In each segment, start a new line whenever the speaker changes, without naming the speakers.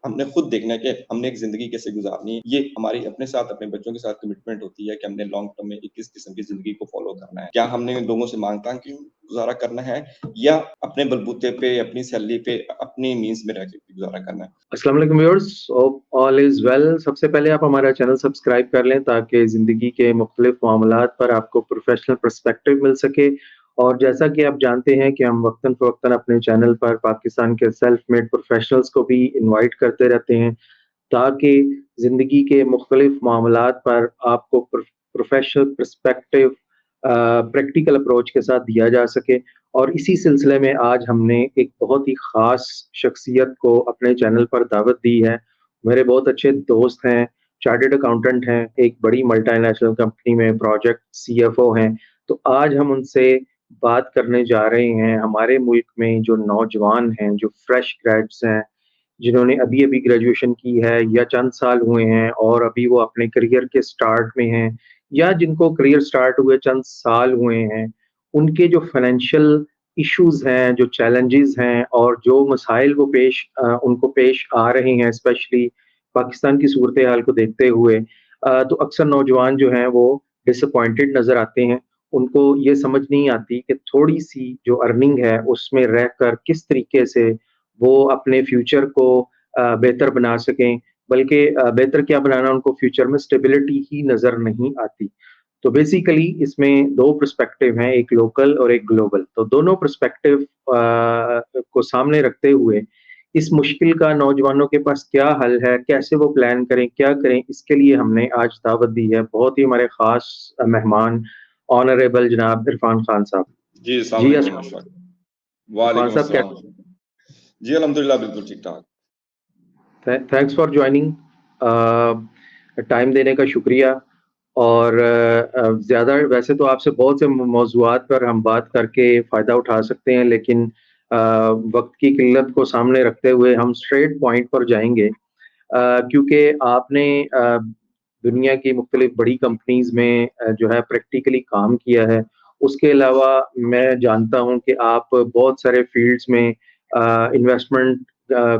हमने खुद देखना है कि हमने एक ज़िंदगी कैसे गुज़ारनी है। ये हमारी अपने साथ, अपने बच्चों के साथ कमिटमेंट होती है कि हमने लॉन्ग टर्म में एक किस किस्म की ज़िंदगी को फ़ॉलो करना है। क्या हमने लोगों से माँग-ताँग के गुज़ारा करना है या अपने बलबूते पे, अपनी सैलरी पे, अपनी मीन्स में रह के गुज़ारा करना है?
अस्सलाम वालेकुम viewers, hope all is well. सबसे पहले आप हमारा चैनल सब्सक्राइब कर लें ताकि ज़िंदगी के मुख्तलिफ मामलात पर आपको प्रोफेशनल पर्सपेक्टिव मिल सके। और जैसा कि आप जानते हैं कि हम वक्तन-फ़वक्तन अपने चैनल पर पाकिस्तान के सेल्फ मेड प्रोफेशनल्स को भी इनवाइट करते रहते हैं, ताकि ज़िंदगी के मुख्तलिफ मामलात पर आपको प्रोफेशनल पर्सपेक्टिव प्रैक्टिकल अप्रोच के साथ दिया जा सके। और इसी सिलसिले में आज हमने एक बहुत ही ख़ास शख्सियत को अपने चैनल पर दावत दी है। मेरे बहुत अच्छे दोस्त हैं, चार्टर्ड अकाउंटेंट हैं, एक बड़ी मल्टीनेशनल कंपनी में प्रोजेक्ट सीएफओ हैं। तो आज हम उनसे बात करने जा रहे हैं हमारे मुल्क में जो नौजवान हैं, जो फ्रेश ग्रेड्स हैं, जिन्होंने अभी-अभी ग्रेजुएशन की है या चंद साल हुए हैं और अभी वो अपने करियर के स्टार्ट में हैं, या जिनको करियर स्टार्ट हुए चंद साल हुए हैं, उनके जो फाइनेंशियल इश्यूज़ हैं, जो चैलेंजेज़ हैं और जो मसाइल वो उनको पेश आ रहे हैं, स्पेशली पाकिस्तान की सूरत-ए-हाल को देखते हुए, तो अक्सर नौजवान जो हैं वो डिसअपॉइंटेड नज़र आते हैं। उनको ये समझ नहीं आती कि थोड़ी-सी जो अर्निंग है उसमें रहकर किस तरीके से वो अपने फ्यूचर को बेहतर बना सकें, बल्कि बेहतर क्या बनाना, उनको फ्यूचर में स्टेबिलिटी ही नज़र नहीं आती। तो बेसिकली इसमें 2 पर्सपेक्टिव हैं, एक लोकल और एक ग्लोबल। तो दोनों पर्सपेक्टिव को सामने रखते हुए इस मुश्किल का नौजवानों के पास क्या हल है, कैसे वो प्लान करें, क्या करें, इसके लिए हमने आज दावत दी है बहुत ही हमारे ख़ास मेहमान ऑनरेबल जनाब इरफान खान साहब।
जी, अस्सलाम
जी,
वालेकुम
अस्सलाम
अशफाक।
इरफान
वालेकुम
साहब
अस्सलाम। जी, अल्हम्दुलिल्लाह बिल्कुल ठीक-ठाक।
Thanks for joining. टाइम देने का शुक्रिया। और ज़्यादा वैसे तो आपसे बहुत से मौज़ूआत पर हम बात करके फ़ायदा उठा सकते हैं, लेकिन वक़्त की किल्लत को सामने रखते हुए हम स्ट्रेट पॉइंट पर जाएँगे। क्योंकि आपने दुनिया की मुख्तलिफ बड़ी कंपनीज़ में जो है प्रैक्टिकली काम किया है। उसके अलावा मैं जानता हूँ कि आप बहुत सारे फ़ील्ड्स में इन्वेस्टमेंट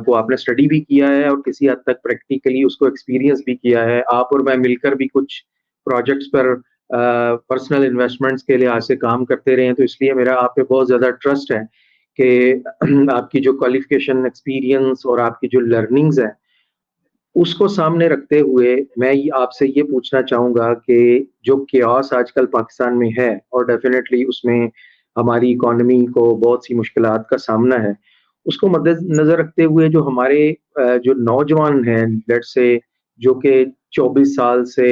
को आपने स्टडी भी किया है और किसी हद तक प्रैक्टिकली उसको एक्सपीरियंस भी किया है। आप और मैं मिलकर भी कुछ प्रोजेक्ट्स पर पर्सनल इन्वेस्टमेंट्स के लिहाज से काम करते रहे हैं, तो इसलिए मेरा आप पे बहुत ज़्यादा ट्रस्ट है कि आपकी जो क्वालिफ़िकेशन, एक्सपीरियंस और आपकी जो लर्निंग्स हैं, उसको सामने रखते हुए मैं ये आपसे ये पूछना चाहूँगा कि जो कियोस आजकल पाकिस्तान में है और डेफ़िनेटली उसमें हमारी इकोनॉमी को बहुत सी मुश्किलात का सामना है। उसको मद्देनज़र रखते हुए जो हमारे जो नौजवान हैं, लेट्स से जो कि 24 साल से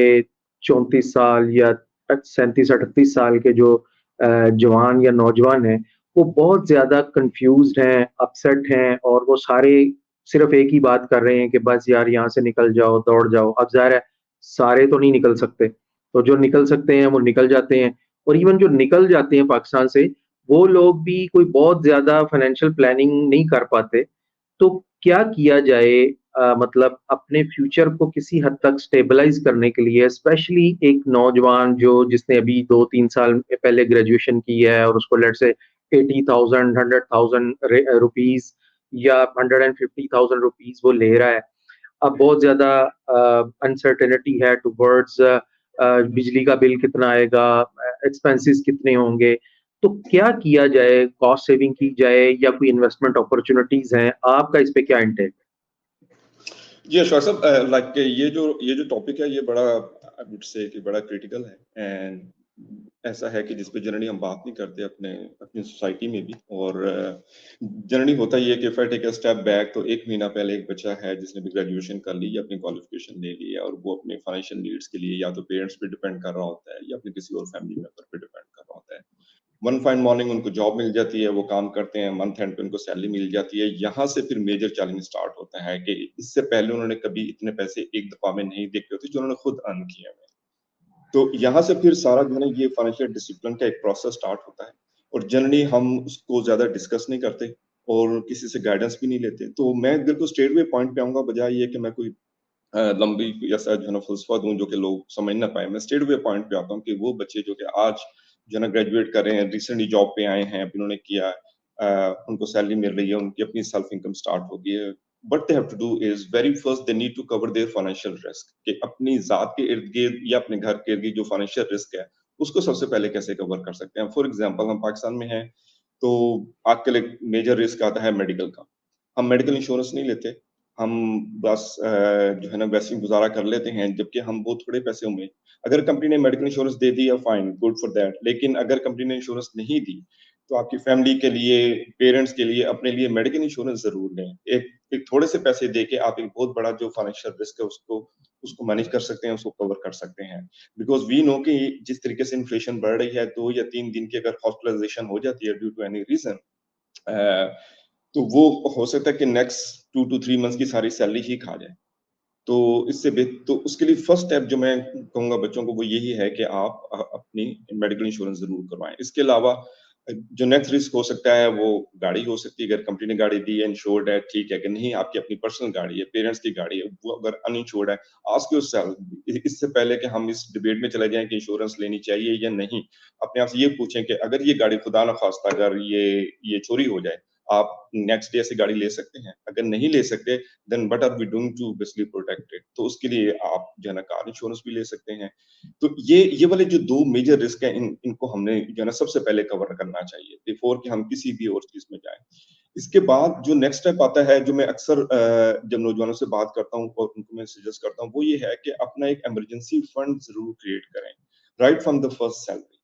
34 साल या 37-38 साल के जो जवान या नौजवान हैं, वो बहुत ज़्यादा कन्फ्यूज़्ड हैं, अपसेट हैं और वो सारे सिर्फ एक ही बात कर रहे हैं कि बस यार यहाँ से निकल जाओ, दौड़ जाओ। अब ज़ाहिर है सारे तो नहीं निकल सकते, तो जो निकल सकते हैं वो निकल जाते हैं। और इवन जो निकल जाते हैं पाकिस्तान से, वो लोग भी कोई बहुत ज़्यादा फाइनेंशियल प्लानिंग नहीं कर पाते। तो क्या किया जाए, मतलब अपने फ्यूचर को किसी हद तक स्टेबलाइज़ करने के लिए, स्पेशली एक नौजवान जो जिसने अभी 2-3 साल पहले ग्रेजुएशन की है और उसको लेट्स से 80,000 100,000 रुपीज़ या 150,000 रुपीज़ वो ले रहा है। अब बहुत ज़्यादा अनसर्टेनिटी है टुवर्ड्स बिजली का बिल कितना आएगा, एक्सपेंसेस कितने होंगे। तो क्या किया जाए, कॉस्ट सेविंग की जाए या कोई इन्वेस्टमेंट अपॉर्च्युनिटीज़ हैं? आपका इस पे क्या इंटेक है?
जी, अशफाक साहब लाइक ये जो टॉपिक है ये बड़ा आई वुड से कि बड़ा क्रिटिकल है एंड ऐसा है कि जिस पे जनरली हम बात नहीं करते अपनी सोसाइटी में भी और जनरली होता ये है कि if I take a step back तो 1 महीना पहले एक बच्चा है जिसने भी ग्रेजुएशन कर ली या अपनी क्वालिफिकेशन ले ली है और वो अपने फाइनेंशियल नीड्स के लिए या तो पेरेंट्स पे डिपेंड कर रहा होता है या अपने किसी और फैमिली मेंबर पे डिपेंड कर रहा होता है। वन फाइन मॉर्निंग उनको जॉब मिल जाती है, वो काम करते हैं, मंथ एंड पे उनको सैलरी मिल जाती है। यहाँ से फिर मेजर चैलेंज स्टार्ट होता है कि इससे पहले उन्होंने कभी इतने पैसे एक दफ़ा में नहीं देखे होते जो उन्होंने खुद अर्न किए हुए हैं। तो यहाँ से फिर सारा जो है ना ये फाइनेंशियल डिसिप्लिन का एक प्रोसेस स्टार्ट होता है और जनरली हम उसको ज़्यादा डिस्कस नहीं करते और किसी से गाइडेंस भी नहीं लेते। तो मैं बिल्कुल स्ट्रेट वे पॉइंट पे आऊँगा बजाय ये कि मैं कोई लंबी ऐसा जो है ना फ़लसफ़ा दूँ जो कि लोग समझ ना पाएँ। मैं स्ट्रेट वे पॉइंट पे आता हूँ कि वो बच्चे जो कि आज जो है ना ग्रेजुएट कर रहे हैं, रिसेंटली जॉब पे आए हैं, अभी उन्होंने किया उनको सैलरी मिल रही है, उनकी अपनी सेल्फ इनकम स्टार्ट हो गई है। what they have to do is very first they need to cover their financial risk कि अपनी जात के इर्द गिर्द या अपने घर के इर्द गिर्द जो फाइनेंशियल रिस्क है उसको सबसे पहले कैसे कवर कर सकते हैं। फॉर एग्जांपल हम पाकिस्तान में हैं तो आजकल एक मेजर रिस्क आता है मेडिकल का। हम मेडिकल इंश्योरेंस नहीं लेते, हम बस जो है ना वैसे ही गुजारा कर लेते हैं, जबकि हम बहुत थोड़े पैसे में, अगर कंपनी ने मेडिकल इंश्योरेंस दे दिया फाइन, गुड फॉर दैट, लेकिन अगर कंपनी ने इंश्योरेंस नहीं दी तो आपकी फैमिली के लिए, पेरेंट्स के लिए, अपने लिए मेडिकल इंश्योरेंस जरूर लें। एक थोड़े से पैसे दे के आप एक बहुत बड़ा जो फाइनेंशियल रिस्क है उसको उसको मैनेज कर सकते हैं, उसको कवर कर सकते हैं। बिकॉज वी नो कि जिस तरीके से इन्फ्लेशन बढ़ रही है, 2 या 3 दिन की अगर हॉस्पिटलाइजेशन हो जाती है ड्यू टू एनी रीजन, तो वो हो सकता है कि नेक्स्ट 2 टू 3 मंथ्स की सारी सैलरी ही खा जाए। तो तो उसके लिए फर्स्ट स्टेप जो मैं कहूँगा बच्चों को वो यही है कि आप अपनी मेडिकल इंश्योरेंस ज़रूर करवाएँ। इसके अलावा जो नेक्स्ट रिस्क हो सकता है वो गाड़ी हो सकती है। अगर कंपनी ने गाड़ी दी है, इंश्योर्ड है, ठीक है, कि नहीं आपकी अपनी पर्सनल गाड़ी है, पेरेंट्स की गाड़ी है, वो अगर अनइंश्योर्ड है, आस्क योरसेल्फ इससे पहले कि हम इस डिबेट में चले जाएँ कि इंश्योरेंस लेनी चाहिए या नहीं, अपने आप से ये पूछें कि अगर ये गाड़ी खुदा ना खास्ता अगर ये चोरी हो जाए, आप नेक्स्ट डे ऐसी गाड़ी ले सकते हैं? अगर नहीं ले सकते then what are we doing to basically protect it? तो उसके लिए आप जो है ना कार इंश्योरेंस भी ले सकते हैं। तो ये वाले जो 2 मेजर रिस्क हैं इनको हमने जो है ना सबसे पहले कवर करना चाहिए बिफोर कि हम किसी भी और चीज़ में जाएँ। इसके बाद जो नेक्स्ट स्टेप आता है जो मैं अक्सर जब नौजवानों से बात करता हूँ और उनको मैं सजेस्ट करता हूँ वो ये है कि अपना एक इमरजेंसी फंड ज़रूर क्रिएट करें, right from the first salary.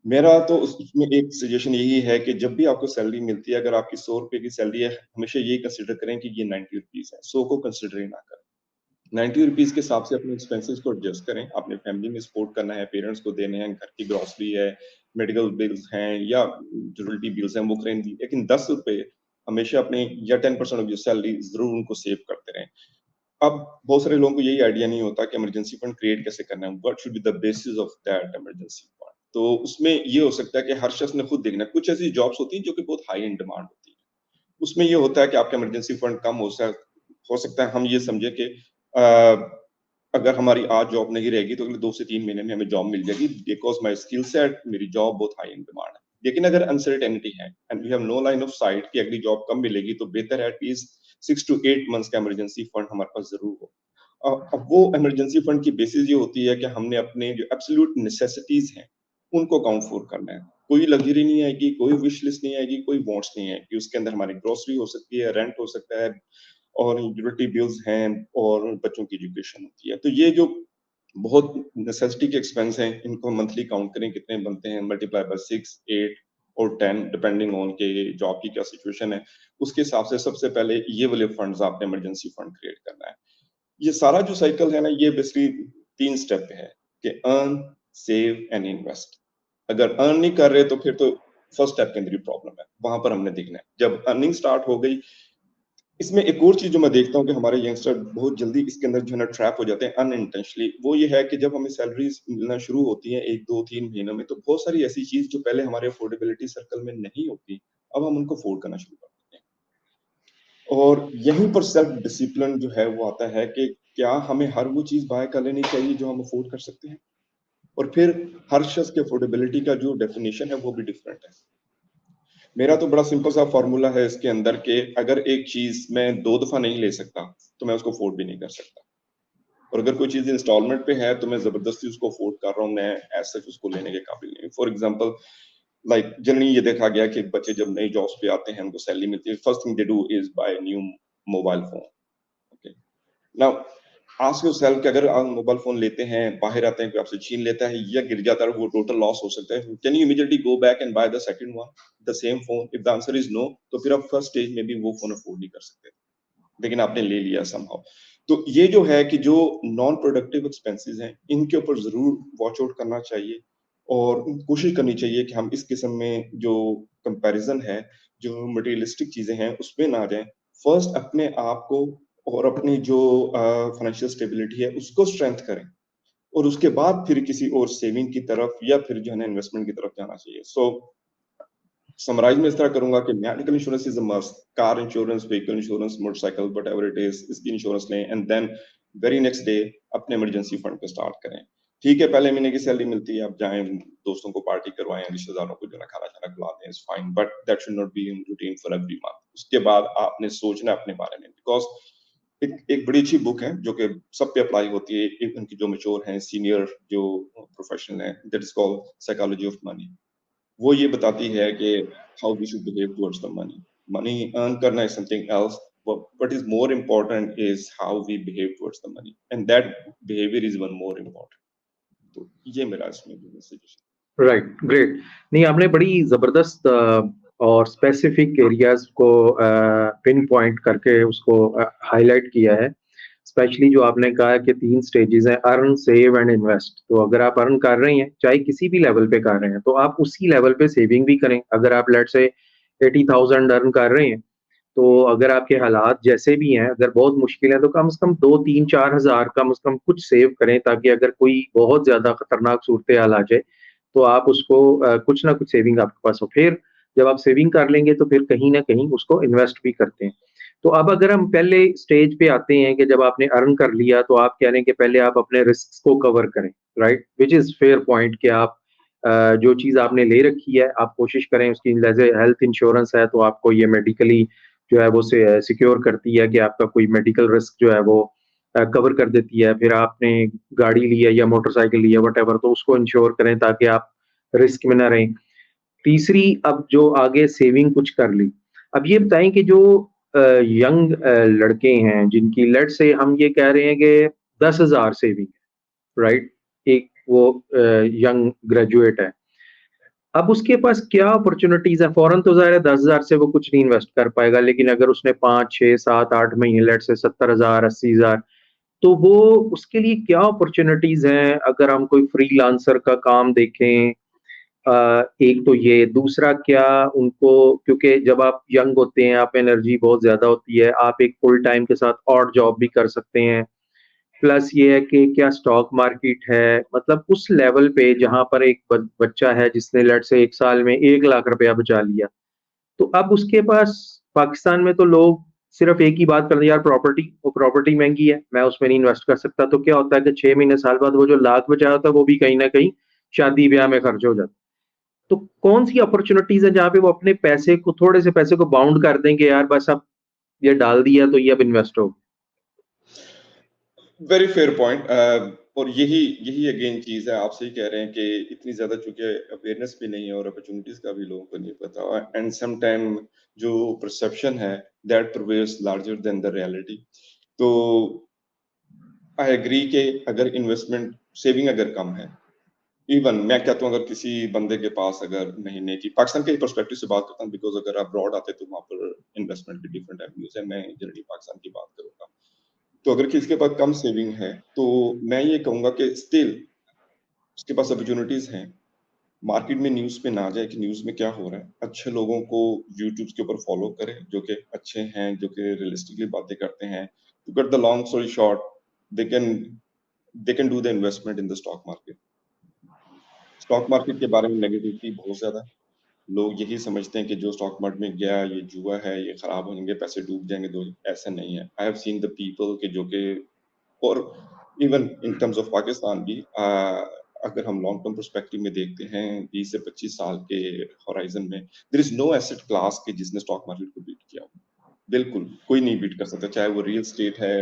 मेरा तो उसमें एक सजेशन यही है कि जब भी आपको सैलरी मिलती है, अगर आपकी ₹100 की सैलरी है, हमेशा ये कंसीडर करें कि ये ₹90 है, 100 को कंसीडर ही ना करें। ₹90 के हिसाब से अपने एक्सपेंसेस को एडजस्ट करें, अपनी फैमिली में सपोर्ट करना है, पेरेंट्स को देने हैं, घर की ग्रोसरी है, मेडिकल बिल्स हैं या यूटिलिटी बिल्स हैं, वो करें। लेकिन ₹10 हमेशा अपने या 10% ऑफ योर सैलरी ज़रूर उनको सेव करते रहें। अब बहुत सारे लोगों को यही आइडिया नहीं होता कि इमरजेंसी फंड क्रिएट कैसे करना है, what should be the basis of that emergency fund. तो उसमें ये हो सकता है कि हर शख्स ने खुद देखना है। कुछ ऐसी जॉब्स होती हैं जो कि बहुत हाई इन डिमांड होती है। उसमें ये होता है कि आपका इमरजेंसी फंड कम हो सकता है हम ये समझे कि अ, अगर हमारी आज जॉब नहीं रहेगी तो अगले 2 से 3 महीने में हमें जॉब मिल जाएगी बिकॉज़ माय स्किल सेट मेरी जॉब बहुत हाई इन डिमांड है। लेकिन अगर अनसर्टेनिटी है and we have no line of sight कि अगली जॉब कब मिलेगी तो बेहतर है एटलीस्ट 6 टू 8 मंथ्स का इमरजेंसी फंड हमारे पास ज़रूर हो। अब वो इमरजेंसी फंड की बेसिस ये होती है कि हमने अपने जो एब्सोल्यूट नेसेसिटीज़ हैं, उनको अकाउंट फॉर करना है। कोई लग्ज़री नहीं आएगी, कोई विश लिस्ट नहीं आएगी, कोई वांट्स नहीं आएगी। उसके अंदर हमारी ग्रोसरी हो सकती है, रेंट हो सकता है और यूटिलिटी बिल्स हैं और बच्चों की एजुकेशन होती है। तो ये जो बहुत नेसेसिटी के एक्सपेंस हैं, इनको मंथली काउंट करें कितने बनते हैं, मल्टीप्लाई बाय 6, 8 और 10 डिपेंडिंग ऑन के जॉब की क्या सिचुएशन है। उसके हिसाब से सबसे पहले ये वाले फंड्स आपने इमरजेंसी फंड क्रिएट करना है। ये सारा जो साइकिल है ना ये बेसिकली 3 स्टेप पे है कि अर्न, सेव एंड इन्वेस्ट। अगर अर्न नहीं कर रहे तो फिर तो फर्स्ट स्टेप के अंदर ही प्रॉब्लम है, वहां पर हमने देखना है। जब अर्निंग स्टार्ट हो गई, इसमें एक और चीज जो मैं देखता हूँ कि हमारे यंगस्टर बहुत जल्दी इसके अंदर जो है ना ट्रैप हो जाते हैं अनइंटेंशनली, वो ये है कि जब हमें सैलरीज मिलना शुरू होती हैं 1 2 3 महीनों में, तो बहुत सारी ऐसी चीज जो पहले हमारे अफोर्डेबिलिटी सर्कल में नहीं होती, अब हम उनको अफोर्ड करना शुरू कर देते हैं। और यहीं पर सेल्फ डिसिप्लिन जो है वो आता है कि क्या हमें हर वो चीज़ बाय कर लेनी चाहिए जो हम अफ़ोर्ड कर सकते हैं? और फिर हर शख़्स के अफ़ोर्डेबिलिटी का जो डेफ़िनिशन है वो भी डिफरेंट है। मेरा तो बड़ा सिंपल सा फ़ॉर्मूला है इसके अंदर कि अगर एक चीज़ मैं 2 दफ़ा नहीं ले सकता, तो मैं उसको अफ़ोर्ड भी नहीं कर सकता। और अगर कोई चीज़ इंस्टॉलमेंट पे है, तो मैं ज़बरदस्ती उसको अफ़ोर्ड कर रहा हूँ, मैं एज़ सच उसको लेने के काबिल नहीं हूँ। फॉर एग्ज़ाम्पल लाइक जनरली ये देखा गया कि बच्चे जब नई जॉब्स पे आते हैं, उनको सैलरी मिलती है, first thing they do is by new mobile phone. Okay. Now ask yourself कि अगर आप मोबाइल फ़ोन लेते हैं, बाहर आते हैं, कोई आपसे छीन लेता है या गिर जाता है, वो टोटल लॉस हो सकता है। Can you immediately go back and buy the second one, the same phone? If the answer is no, तो फिर आप फर्स्ट स्टेज में भी वो फ़ोन अफ़ोर्ड नहीं कर सकते, लेकिन आपने ले लिया समहाउ। तो ये जो है कि जो नॉन प्रोडक्टिव एक्सपेंसेस हैं, इनके ऊपर ज़रूर वॉच आउट करना चाहिए और कोशिश करनी चाहिए कि हम इस किस्म में जो कंपैरिज़न है, जो मटेरियलिस्टिक चीज़ें हैं, उसमें ना जाएँ। फर्स्ट अपने आप को और अपनी जो फाइनेंशियल स्टेबिलिटी है, उसको स्ट्रेंथ करें और उसके बाद फिर किसी और सेविंग की तरफ या फिर जो है ना इन्वेस्टमेंट की तरफ जाना चाहिए। सो समराइज़ मैं इस तरह करूँगा कि medical insurance is a must, car insurance, vehicle insurance, motorcycle, whatever it is, इसकी इंश्योरेंस लें and then very next day अपने इमरजेंसी फंड पे स्टार्ट करें। ठीक है, पहले महीने की सैलरी मिलती है, आप जाएँ दोस्तों को पार्टी करवाएँ, रिश्तेदारों को जो है ना खाना-शाना खिला दें, it's fine, but that should not be in routine for every month. उसके बाद आपने सोचना है अपने बारे में, बिकॉज़ एक एक बड़ी अच्छी बुक है जो कि सब पे अप्लाई होती है, इवन की जो मैच्योर हैं, सीनियर जो प्रोफेशनल हैं, that is called psychology of money. वो ये बताती है कि how we should behave towards the money. Money earn करना is something else, what is more important is how we behave towards the money, and that behaviour is one more important. तो ये मेरा इसमें सजेशन।
Right, great. नहीं, आपने बड़ी जबरदस्त और स्पेसिफिक एरियाज को पिन पॉइंट करके उसको हाईलाइट किया है। स्पेशली जो आपने कहा कि 3 स्टेजेस हैं, अर्न, सेव एंड इन्वेस्ट। तो अगर आप अर्न कर रहे हैं, चाहे किसी भी लेवल पे कर रहे हैं, तो आप उसी लेवल पे सेविंग भी करें। अगर आप लेट्स से 80,000 अर्न कर रहे हैं, तो अगर आपके हालात जैसे भी हैं, अगर बहुत मुश्किल है, तो कम से कम 2, 3, 4 हज़ार कम से कम कुछ सेव करें, ताकि अगर कोई बहुत ज़्यादा खतरनाक सूरत-ए-हाल आ जाए, तो आप उसको कुछ ना कुछ सेविंग आपके पास हो। फिर जब आप सेविंग कर लेंगे, तो फिर कहीं न कहीं उसको इन्वेस्ट भी करते हैं। तो अब अगर हम पहले स्टेज पे आते हैं कि जब आपने अर्न कर लिया, तो आप कह रहे हैं कि पहले आप अपने रिस्क्स को कवर करें, right? Which is fair point कि आप जो चीज़ आपने ले रखी है, आप कोशिश करें उसकी, जैसे हेल्थ इंश्योरेंस है, तो आपको ये मेडिकली जो है वो से सिक्योर करती है कि आपका कोई मेडिकल रिस्क जो है वो कवर कर देती है। फिर आपने गाड़ी ली है या मोटरसाइकिल ली है, व्हाटएवर, तो उसको इंश्योर करें ताकि आप रिस्क में ना रहें। तीसरी, अब जो आगे सेविंग कुछ कर ली। अब ये बताएँ कि जो यंग लड़के हैं जिनकी लेट्स से हम ये कह रहे हैं कि 10,000 सेविंग है, राइट? एक वो यंग ग्रेजुएट है। अब उसके पास क्या अपॉर्च्युनिटीज़ हैं? फ़ौरन तो ज़ाहिर है 10,000 से वो कुछ नहीं इन्वेस्ट कर पाएगा, लेकिन अगर उसने 5, 6, 7, 8 महीने लेट्स से 70,000, 80,000, तो वो उसके लिए क्या अपॉर्च्युनिटीज़ हैं? अगर हम कोई फ्रीलांसर का काम देखें, एक तो ये, दूसरा क्या उनको, क्योंकि जब आप यंग होते हैं, आप एनर्जी बहुत ज़्यादा होती है, आप एक फुल टाइम के साथ और जॉब भी कर सकते हैं। प्लस ये है कि क्या स्टॉक मार्केट है, मतलब उस लेवल पे जहाँ पर एक बच्चा है जिसने लेट्स से 1 साल में 1 लाख रुपया बचा लिया, तो अब उसके पास, पाकिस्तान में तो लोग सिर्फ एक ही बात करते हैं, यार प्रॉपर्टी, वो प्रॉपर्टी महँगी है, मैं उसमें नहीं इन्वेस्ट कर सकता। तो क्या होता है कि 6 महीने, साल बाद वो जो लाख बचाया होता है, वो भी कहीं न कहीं शादी-ब्याह में खर्च हो जाता है। तो कौन-सी अपॉर्च्युनिटीज़ है जहाँ पे वो अपने पैसे को, थोड़े से पैसे को बाउंड कर दें कि यार बस अब ये डाल दिया तो ये अब इन्वेस्ट हो?
Very fair point. और यही यही अगेन चीज है, आप सही कह रहे हैं कि इतनी ज्यादा चूंकि अवेयरनेस भी नहीं है और अपॉर्चुनिटीज का भी लोगों को नहीं पता, एंड सम टाइम जो परसेप्शन है that prevails larger than the reality. तो आई एग्री कि अगर इन्वेस्टमेंट सेविंग अगर कम है, इवन मैं कहता हूँ अगर किसी बंदे के पास अगर महीने की, पाकिस्तान के पर्सपेक्टिव से बात करता हूँ, बिकॉज अगर आप ब्रॉड आते तो वहाँ पर इन्वेस्टमेंट की डिफरेंट एवेन्यूज है, मैं जनरली पाकिस्तान की बात करूंगा। तो अगर किसी के पास कम सेविंग है, तो मैं ये कहूंगा कि स्टिल उसके पास अपॉर्चुनिटीज हैं। मार्केट में न्यूज पे ना जाए कि न्यूज में क्या हो रहा है, अच्छे लोगों को यूट्यूब के ऊपर फॉलो करें जो कि अच्छे हैं, जो कि रियलिस्टिकली बातें करते हैं। To cut the long story short, they can they can do the investment in the stock market. Stock market के बारे में नेगेटिविटी बहुत ज्यादा है। लोग यही समझते हैं कि जो स्टॉक मार्केट में गया ये जुआ है, ये खराब होंगे, पैसे डूब जाएंगे। दो, ऐसा नहीं है। I have seen the people के जो कि, और even in terms of Pakistan भी, अगर हम लॉन्ग टर्म पर्सपेक्टिव में देखते हैं 20 से 25 साल के होराइजन में, there is no asset class के जिसने स्टॉक मार्केट को बीट किया हो। बिल्कुल कोई नहीं बीट कर सकता, चाहे वो रियल स्टेट है,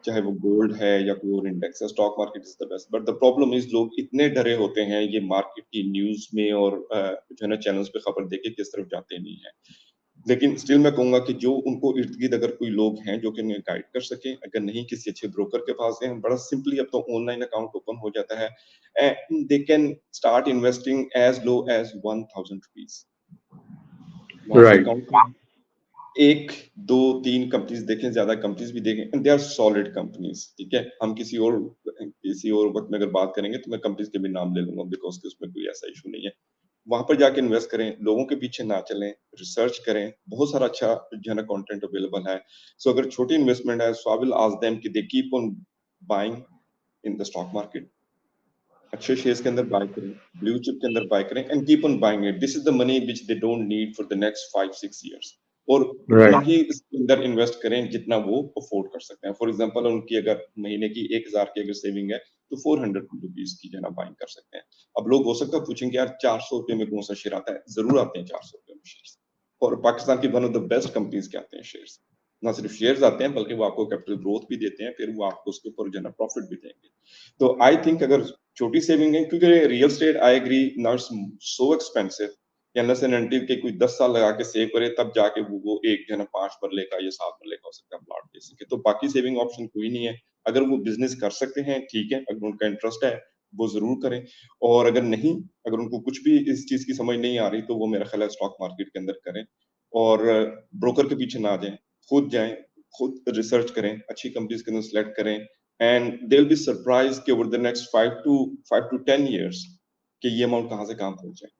चाहे वो गोल्ड है, या कोई और इंडेक्स है। Stock market is the best, but the problem is लोग इतने डरे होते हैं ये मार्केट की न्यूज में और जो है ना चैनल्स पे खबर देके किस तरफ जाते नहीं है। लेकिन स्टिल मैं कहूंगा कि जो उनको इर्द गिर्द अगर कोई लोग हैं जो कि उन्हें गाइड कर सके, अगर नहीं किसी अच्छे ब्रोकर के पास गए, बड़ा सिंपली अब तो ऑनलाइन अकाउंट ओपन हो जाता है, and they can start investing as low as 1000 rupees. वहां से
राइट,
अकाउंट, एक, दो, तीन कंपनीज देखें, ज्यादा कंपनीज भी देखें, and they are solid companies. ठीक है, हम किसी और वक्त में अगर बात करेंगे तो मैं कंपनीज के भी नाम ले लूंगा, बिकॉज उसमें कोई ऐसा इशू नहीं है। वहां पर जाके इन्वेस्ट करें, लोगों के पीछे ना चलें, रिसर्च करें, बहुत सारा अच्छा जो है ना कंटेंट अवेलेबल है। सो अगर छोटी इन्वेस्टमेंट है, सो आई विल आस्क देम कि they keep on buying in the stock market. अच्छे शेयर्स के अंदर बाय करें, ब्लू चिप के अंदर बाय करें, and keep on buying it. This is the money which they don't need for the next 5-6 years. और उतना
राइट,
ही इसके अंदर इन्वेस्ट करें जितना वो अफोर्ड कर सकते हैं। फॉर एग्जांपल उनकी अगर महीने की 1000 की अगर सेविंग है, तो 400 रुपीज की जो है ना बाइंग कर सकते हैं। अब लोग हो सकता है पूछेंगे यार 400 रुपए में कौन सा शेयर आता है? जरूर आते हैं 400 रुपए में शेयर, और पाकिस्तान की one of the best companies के आते हैं शेयर्स। ना सिर्फ शेयर्स आते हैं बल्कि वो आपको कैपिटल ग्रोथ भी देते हैं, फिर वो आपको उसके ऊपर जो है ना प्रॉफिट भी देंगे। तो आई थिंक अगर छोटी सेविंग है, क्योंकि real estate I agree not so expensive, unless and until के कोई 10 साल लगा के सेव करे तब जाके वो एक जो है ना 5 मरले का या 7 मरले का हो सकता है प्लॉट बेसिक। तो बाकी सेविंग ऑप्शन कोई नहीं है। अगर वो बिजनेस कर सकते हैं ठीक है, अगर उनका इंटरेस्ट है वो जरूर करें, और अगर नहीं, अगर उनको कुछ भी इस चीज की समझ नहीं आ रही तो वो मेरा ख्याल है स्टॉक मार्केट के अंदर करें, और ब्रोकर के पीछे ना जाएं, खुद जाएं, खुद रिसर्च करें, अच्छी कंपनीज के अंदर सेलेक्ट करें, and they will be surprise कि over the next 5 to 10 years कि ये अमाउंट कहाँ से कहाँ पहुंच जाए।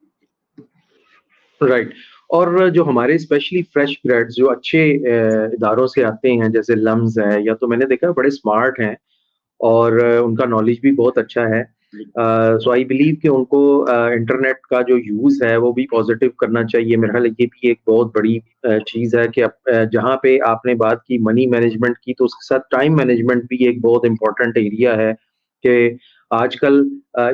राइट। और जो हमारे स्पेशली फ्रेश ग्रेड्स जो अच्छे इदारों से आते हैं, जैसे लम्स है, या तो मैंने देखा बड़े स्मार्ट हैं और उनका नॉलेज भी बहुत अच्छा है। सो आई बिलीव कि उनको इंटरनेट का जो यूज है वो भी पॉजिटिव करना चाहिए। मेरे ख्याल ये भी एक बहुत बड़ी चीज है कि जहाँ पे आपने बात की मनी मैनेजमेंट की, तो उसके साथ टाइम मैनेजमेंट भी एक बहुत इंपॉर्टेंट एरिया है कि आजकल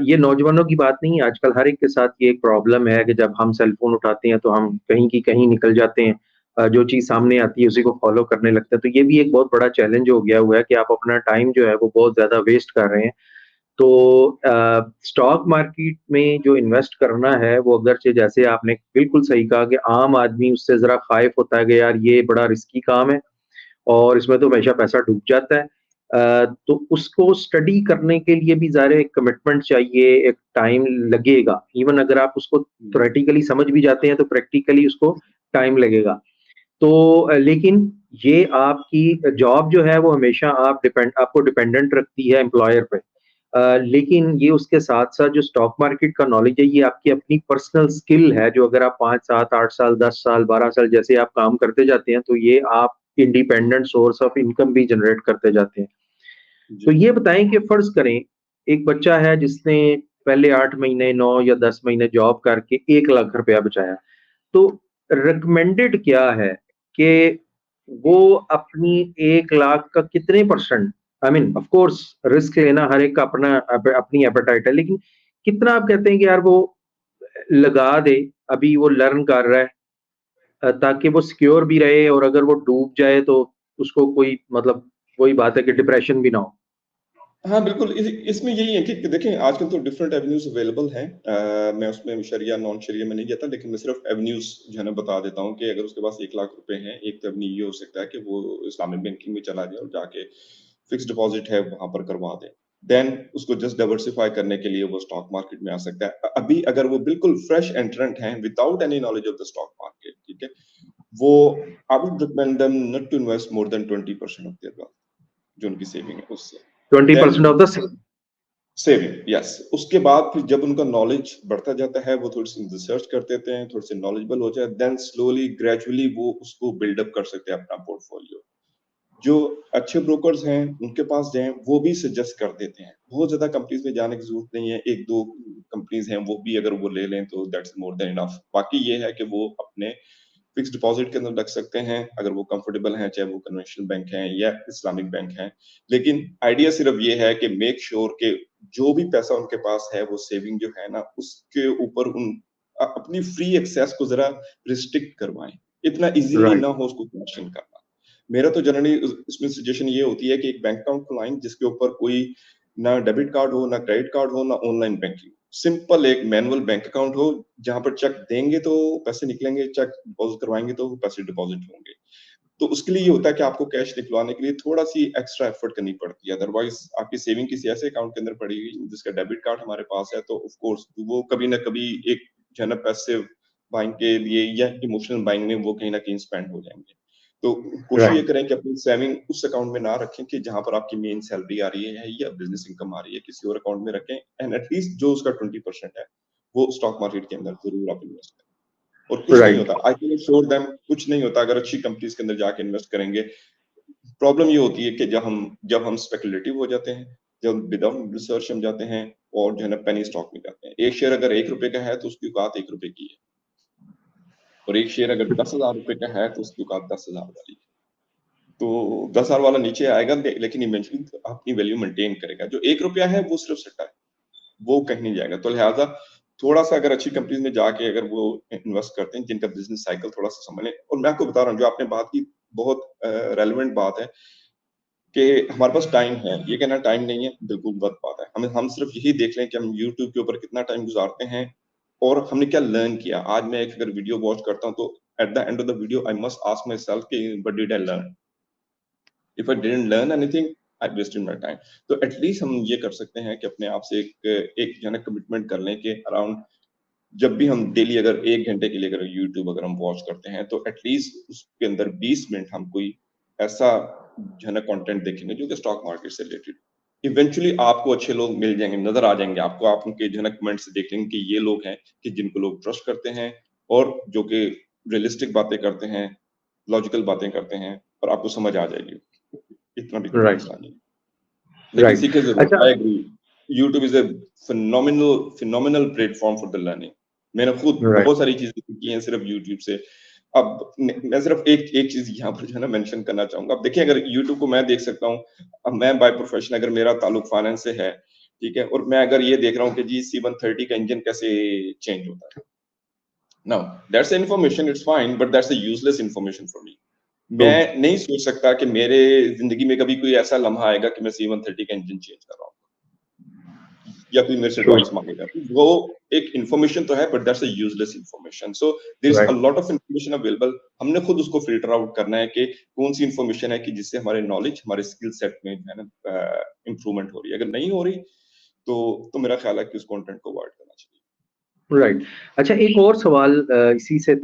ये नौजवानों की बात नहीं है, आजकल हर एक के साथ ये एक प्रॉब्लम है कि जब हम सेल फोन उठाते हैं तो हम कहीं की कहीं निकल जाते हैं, जो चीज सामने आती है उसी को फॉलो करने लगते हैं। तो ये भी एक बहुत बड़ा चैलेंज हो गया हुआ है कि आप अपना टाइम जो है वो बहुत ज्यादा वेस्ट कर रहे हैं। तो स्टॉक मार्केट में जो इन्वेस्ट करना है वो अगरचे, जैसे आपने बिल्कुल सही कहा कि आम आदमी उससे जरा खाइफ होता है कि यार ये बड़ा रिस्की काम है और इसमें तो हमेशा पैसा डूब जाता है। तो उसको स्टडी करने के लिए भी ज़ाहिर है एक कमिटमेंट चाहिए, एक टाइम लगेगा। इवन अगर आप उसको थ्योरेटिकली समझ भी जाते हैं तो प्रैक्टिकली उसको टाइम लगेगा। तो लेकिन ये आपकी जॉब जो है वो हमेशा आपको डिपेंडेंट रखती है एम्प्लॉयर पे। लेकिन ये उसके साथ-साथ जो स्टॉक मार्केट का नॉलेज है, ये आपकी अपनी पर्सनल स्किल है, जो अगर आप 5, 7, 8 साल, 10 साल, 12 साल जैसे आप काम करते जाते हैं, तो ये आप इंडिपेंडेंट सोर्स ऑफ इनकम भी जनरेट करते जाते हैं। तो
जी
ये बताएं कि फर्ज करें एक बच्चा है जिसने पहले 8 महीने 9 या 10 महीने जॉब करके 1 लाख रुपया बचाया, तो रिकमेंडेड क्या है कि वो अपनी 1 लाख का कितने percent, I mean of course risk लेना हर एक का अपना अपनी एपेटाइट है, लेकिन कितना आप कहते हैं कि यार वो लगा दे, अभी वो लर्न कर रहा है, ताकि वो सिक्योर भी रहे और अगर वो डूब जाए तो उसको कोई मतलब वही बात है कि डिप्रेशन भी ना हो।
हाँ, बिल्कुल। इसमें यही है कि देखें आजकल तो डिफरेंट एवेन्यूज अवेलेबल हैं। मैं उसमें शरिया नॉन शरिया में नहीं जाता, लेकिन मैं सिर्फ एवेन्यूज जो है ना बता देता हूँ कि अगर उसके पास 1 लाख रुपए हैं, एक तो एवेन्यू ये हो सकता है कि वो इस्लामिक बैंकिंग में चला जाए और जाके फिक्स डिपॉजिट है वहां पर करवा दे। देन उसको जस्ट डाइवर्सिफाई करने के लिए वो स्टॉक मार्केट में आ सकता है। अभी अगर वो बिल्कुल फ्रेश एंट्रेंट हैं without any knowledge of the stock market, ठीक है, वो I would recommend them not to invest more than 20% of their wealth, जो उनकी सेविंग है उससे। Than
20% of the
saving, yes. उसके बाद फिर जब उनका नॉलेज बढ़ता जाता है, वो थोड़ी सी रिसर्च कर देते हैं, थोड़े से नॉलेजेबल हो जाए, देन स्लोली ग्रेजुअली वो उसको बिल्डअप कर सकते हैं अपना पोर्टफोलियो। जो अच्छे ब्रोकर्स हैं उनके पास जाएं, वो भी सजेस्ट कर देते हैं। बहुत ज्यादा कंपनीज में जाने की जरूरत नहीं है, एक दो कंपनीज हैं वो भी अगर वो ले लें तो दैट्स मोर देन इनफ। बाकी ये है कि वो अपने फिक्स डिपॉजिट के अंदर रख सकते हैं अगर वो कंफर्टेबल हैं, चाहे वो कन्वेंशनल बैंक हैं या इस्लामिक बैंक हैं। लेकिन आइडिया सिर्फ ये है कि मेक श्योर कि जो भी पैसा उनके पास है वो सेविंग जो है ना उसके ऊपर अपनी फ्री एक्सेस को जरा रिस्ट्रिक्ट करवाएं, इतना इजीली
राइट।
ना हो उसको क्वेश्चन करना। मेरा तो जनरली इसमें सजेशन ये होती है कि एक बैंक अकाउंट खुलाएं जिसके ऊपर कोई ना डेबिट कार्ड हो, ना क्रेडिट कार्ड हो, ना ऑनलाइन बैंकिंग। सिंपल एक मैनुअल बैंक अकाउंट हो जहां पर चेक देंगे तो पैसे निकलेंगे, चेक डिपॉजिट करवाएंगे तो पैसे डिपॉजिट होंगे। तो उसके लिए ये होता है कि आपको कैश निकलवाने के लिए थोड़ा सी एक्स्ट्रा एफर्ट करनी पड़ती है, अदरवाइज आपकी सेविंग किसी ऐसे अकाउंट के अंदर पड़ेगी जिसका डेबिट कार्ड हमारे पास है, तो ऑफ कोर्स वो कभी ना कभी एक जो है ना पैसिव बाइंग के लिए या इमोशनल बाइंग में वो कहीं ना कहीं स्पेंड हो जाएंगे। तो कोशिश ये
राइट।
करें कि अपनी सेविंग उस अकाउंट में ना रखें कि जहां पर आपकी मेन सैलरी आ रही है या बिजनेस इनकम आ रही है, किसी और अकाउंट में रखें, एंड एटलीस्ट जो उसका 20% है वो स्टॉक मार्केट के अंदर जरूर आप इन्वेस्ट करें। और कुछ नहीं
राइट।
होता, आई कैन श्योर देम, कुछ नहीं होता अगर अच्छी कंपनीज के अंदर जाके इन्वेस्ट करेंगे। प्रॉब्लम ये होती है कि जब हम स्पेकुलेटिव हो जाते हैं, जब विदाउट रिसर्च हम जाते हैं और जो है ना पेनी स्टॉक में जाते हैं। एक शेयर अगर 1 रुपए का है तो उसकी औकात 1 रुपए की है, और एक शेयर अगर 10,000 रुपए का है तो उसकी औकात 10,000 वाली है। तो 10 साल वाला नीचे आएगा, लेकिन इवेंचुअली अपनी वैल्यू मेंटेन करेगा। जो 1 रुपया है वो सिर्फ सट्टा है, वो कहीं नहीं जाएगा। तो लिहाजा थोड़ा-सा अगर अच्छी कंपनीज़ में जाके अगर वो इन्वेस्ट करते हैं, जिनका बिज़नेस साइकिल थोड़ा-सा समझ लें। और मैं आपको बता रहा हूँ, जो आपने बात की, बहुत रेलेवेंट बात है कि हमारे पास टाइम है। ये कहना टाइम नहीं है, बिल्कुल गलत बात है। हम सिर्फ यही देख लें कि हम यूट्यूब के ऊपर कितना टाइम गुज़ारते हैं और हमने क्या लर्न किया। आज मैं एक अगर वीडियो वॉच करता हूँ, तो at the end of the video I must ask myself कि what did I learn? If I didn't learn anything, I wasted my time. तो एट लीस्ट हम ये कर सकते हैं कि अपने आप से एक जो है ना कमिटमेंट कर लें कि अराउंड, जब भी हम डेली अगर 1 घंटे के लिए अगर यूट्यूब अगर हम वॉच करते हैं, तो एट लीस्ट उसके अंदर 20 मिनट हम कोई ऐसा जो है ना कंटेंट देखेंगे जो कि स्टॉक मार्केट से रिलेटेड। इवेंचुअली आपको अच्छे लोग मिल जाएँगे, नज़र आ जाएँगे आपको। आप उनके जो है ना कमेंट से देख लेंगे कि ये लोग हैं कि जिनको लोग ट्रस्ट करते हैं और जो कि रियलिस्टिक बातें करते हैं, लॉजिकल बातें करते हैं, और आपको समझ आ जाएगी। इतना भी कोई
राइट,
मसला नहीं है। लेकिन
राइट।
सीखिए ज़रूर,
अच्छा,
I agree. YouTube is a phenomenal platform for the learning. मैंने खुद
राइट,
बहुत सारी चीज़ें सीखी हैं सिर्फ़ यूट्यूब से। अब मैं सिर्फ़ एक एक चीज़ यहाँ पर जो है ना मेंशन करना चाहूँगा। अब देखिए, अगर यूट्यूब को मैं देख सकता हूँ, अब मैं बाय प्रोफ़ेशन अगर मेरा ताल्लुक फाइनेंस से है, ठीक है? और मैं अगर ये देख रहा हूँ कि जी C130 का इंजन कैसे चेंज होता है। Now that's information, it's fine, but that's a useless information for me.
True,
मैं नहीं सोच सकता कि मेरे ज़िंदगी में कभी कोई ऐसा लम्हा आएगा कि मैं C130 का इंजन चेंज कर रहा हूँ, या कोई मेरे से
ट्रू,
एडवाइस माँगेगा। तो वो एक इन्फॉर्मेशन तो है, but that's a useless information. So there is a
right,
lot of information available. हमने खुद उसको फ़िल्टर आउट करना है कि कौन-सी इन्फॉर्मेशन है कि जिससे हमारे नॉलेज, हमारे स्किल सेट में जो है ना इम्प्रूवमेंट हो रही है। अगर नहीं हो रही, तो मेरा ख़्याल है कि उस कंटेंट को अवॉइड करना चाहिए।
राइट। अच्छा, एक और सवाल इसी से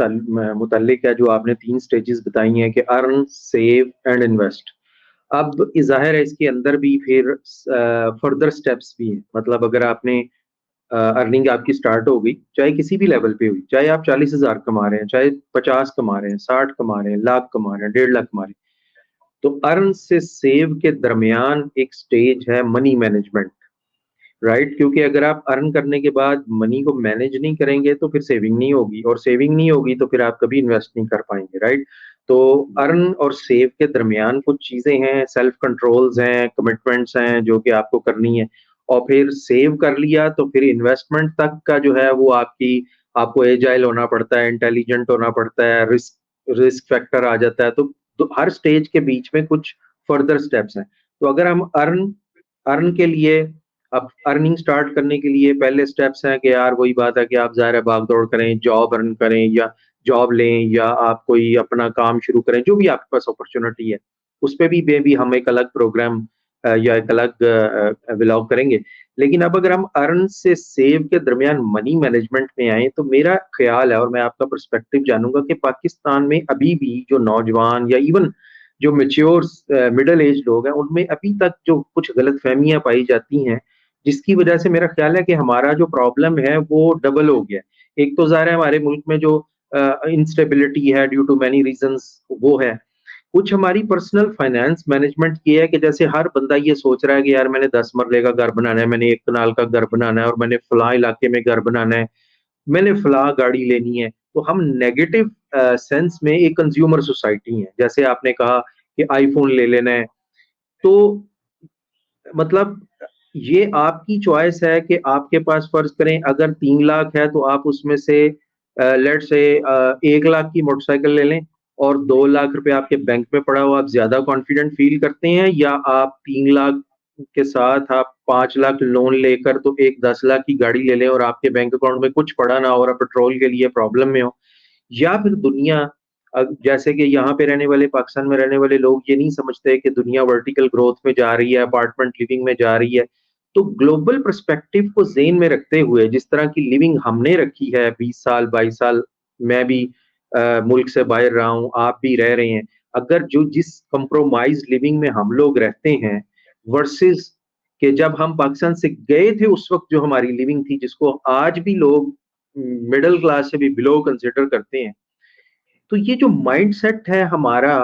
मुतल्लिक है, जो आपने 3 स्टेजेस बताई हैं कि अर्न, सेव एंड इन्वेस्ट। अब ज़ाहिर है इसके अंदर भी फिर फर्दर स्टेप्स भी हैं। मतलब अगर आपने अर्निंग आपकी स्टार्ट हो गई, चाहे किसी भी लेवल पे हुई, चाहे आप 40,000 कमा रहे हैं, चाहे 50 कमा रहे हैं, 60 कमा रहे हैं, लाख कमा रहे हैं, 1.5 लाख कमा रहे हैं। तो अर्न से सेव के दरमियान एक स्टेज है मनी मैनेजमेंट, राइट? क्योंकि अगर आप अर्न करने के बाद मनी को मैनेज नहीं करेंगे, तो फिर सेविंग नहीं होगी, और सेविंग नहीं होगी तो फिर आप कभी इन्वेस्ट नहीं कर पाएँगे, राइट? तो अर्न और सेव के दरमियान कुछ चीज़ें हैं, सेल्फ कंट्रोल्स हैं, कमिटमेंट्स हैं जो कि आपको करनी है। और फिर सेव कर लिया तो फिर इन्वेस्टमेंट तक का जो है वो आपको एजाइल होना पड़ता है, इंटेलिजेंट होना पड़ता है, रिस्क रिस्क फैक्टर आ जाता है। तो हर स्टेज के बीच में कुछ फर्दर स्टेप्स हैं। तो अगर हम अर्न अर्न के लिए, अब अर्निंग स्टार्ट करने के लिए पहले स्टेप्स हैं कि यार वही बात है कि आप ज़ाहिर है भाग-दौड़ करें, जॉब अर्न करें या जॉब लें, या आप कोई अपना काम शुरू करें, जो भी आपके पास अपॉर्च्युनिटी है। उसपे भी मेबी हम एक अलग प्रोग्राम या एक अलग व्लॉग करेंगे। लेकिन अब अगर हम अर्न से सेव के दरमियान मनी मैनेजमेंट में आएँ, तो मेरा ख़्याल है, और मैं आपका पर्सपेक्टिव जानूँगा कि पाकिस्तान में अभी भी जो नौजवान या इवन जो मैच्योर मिडल एज लोग हैं, उनमें अभी तक जो कुछ गलतफ़हमियाँ पाई जाती हैं, जिसकी वजह से मेरा ख्याल है कि हमारा जो प्रॉब्लम है वो डबल हो गया है। एक तो ज़ाहिर है हमारे मुल्क में जो इंस्टेबिलिटी है ड्यू टू मैनी रीज़न्स, वो है। कुछ हमारी पर्सनल फाइनेंस मैनेजमेंट की है कि जैसे हर बंदा ये सोच रहा है कि यार मैंने 10 मरले का घर बनाना है, मैंने 1 कनाल का घर बनाना है, और मैंने फलाँ इलाके में घर बनाना है, मैंने फलाँ गाड़ी लेनी है। तो हम नेगेटिव सेंस में एक कंज़्यूमर सोसाइटी है। जैसे आपने कहा कि आईफ़ोन ले लेना है, तो मतलब ये आपकी चॉइस है कि आपके पास फ़र्ज़ करें अगर 3 लाख है, तो आप उसमें से लेट्स से 1 लाख की मोटरसाइकिल ले लें, और 2 लाख रुपए आपके बैंक में पड़ा हो, आप ज़्यादा कॉन्फिडेंट फ़ील करते हैं, या आप 3 लाख के साथ आप 5 लाख लोन लेकर तो एक 10 लाख की गाड़ी ले लें और आपके बैंक अकाउंट में कुछ पड़ा ना हो और आप पेट्रोल के लिए प्रॉब्लम में हो? या फिर दुनिया, जैसे कि यहाँ पे रहने वाले, पाकिस्तान में रहने वाले लोग ये नहीं समझते कि दुनिया वर्टिकल ग्रोथ में जा रही है, अपार्टमेंट लिविंग में जा रही है। तो ग्लोबल पर्सपेक्टिव को ज़हन में रखते हुए जिस तरह की लिविंग हमने रखी है 20 साल, 22 साल, मैं भी मुल्क से बाहर रहा हूँ, आप भी रह रहे हैं। अगर जो जिस कंप्रोमाइज़्ड लिविंग में हम लोग रहते हैं वर्सेस कि जब हम पाकिस्तान से गए थे, उस वक़्त जो हमारी लिविंग थी, जिसको आज भी लोग मिडल क्लास से भी बिलो कंसिडर करते हैं। तो ये जो माइंडसेट है हमारा,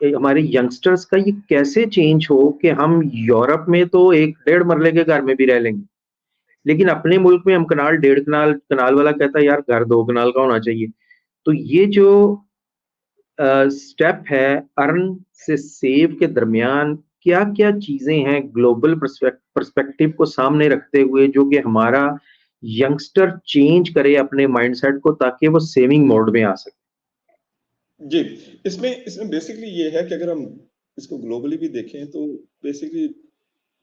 हमारे यंगस्टर्स का, ये कैसे चेंज हो कि हम यूरोप में तो एक डेढ़ मरले के घर में भी रह लेंगे, लेकिन अपने मुल्क में हम कनाल, डेढ़ कनाल, कनाल वाला कहता है यार घर 2 कनाल का होना चाहिए। तो ये जो स्टेप है अर्न से सेव के दरमियान, क्या-क्या चीज़ें हैं ग्लोबल पर्सपेक्टिव को सामने रखते हुए जो कि हमारा यंगस्टर चेंज करे अपने माइंडसेट को ताकि वो सेविंग मोड में आ सके?
जी, इसमें इसमें बेसिकली ये है कि अगर हम इसको ग्लोबली भी देखें तो बेसिकली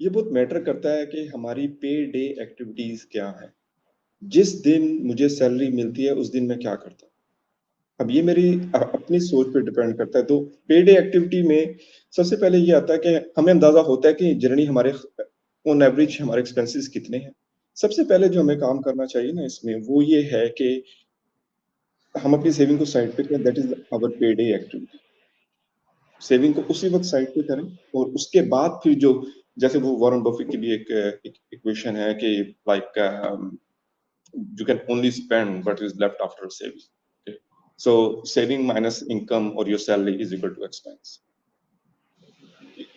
ये बहुत मैटर करता है कि हमारी पे डे एक्टिविटीज़ क्या हैं। जिस दिन मुझे सैलरी मिलती है, उस दिन मैं क्या करता हूँ। अब ये मेरी अपनी सोच पे डिपेंड करता है। तो पे डे एक्टिविटी में सबसे पहले ये आता है कि हमें अंदाज़ा होता है कि जनरली हमारे ऑन एवरेज हमारे एक्सपेंसेस कितने हैं। सबसे पहले जो हमें काम करना चाहिए ना इसमें, वो ये है कि हम अपनी सेविंग को साइड पे करें, दैट इज़ आवर पे डे एक्टिविटी। सेविंग को उसी वक़्त साइड पे करें और उसके बाद फिर जो जैसे वो वॉरेन बफेट की भी एक इक्वेशन है कि like you can only spend what is left after saving. Okay. So saving minus income or your salary is equal to expense.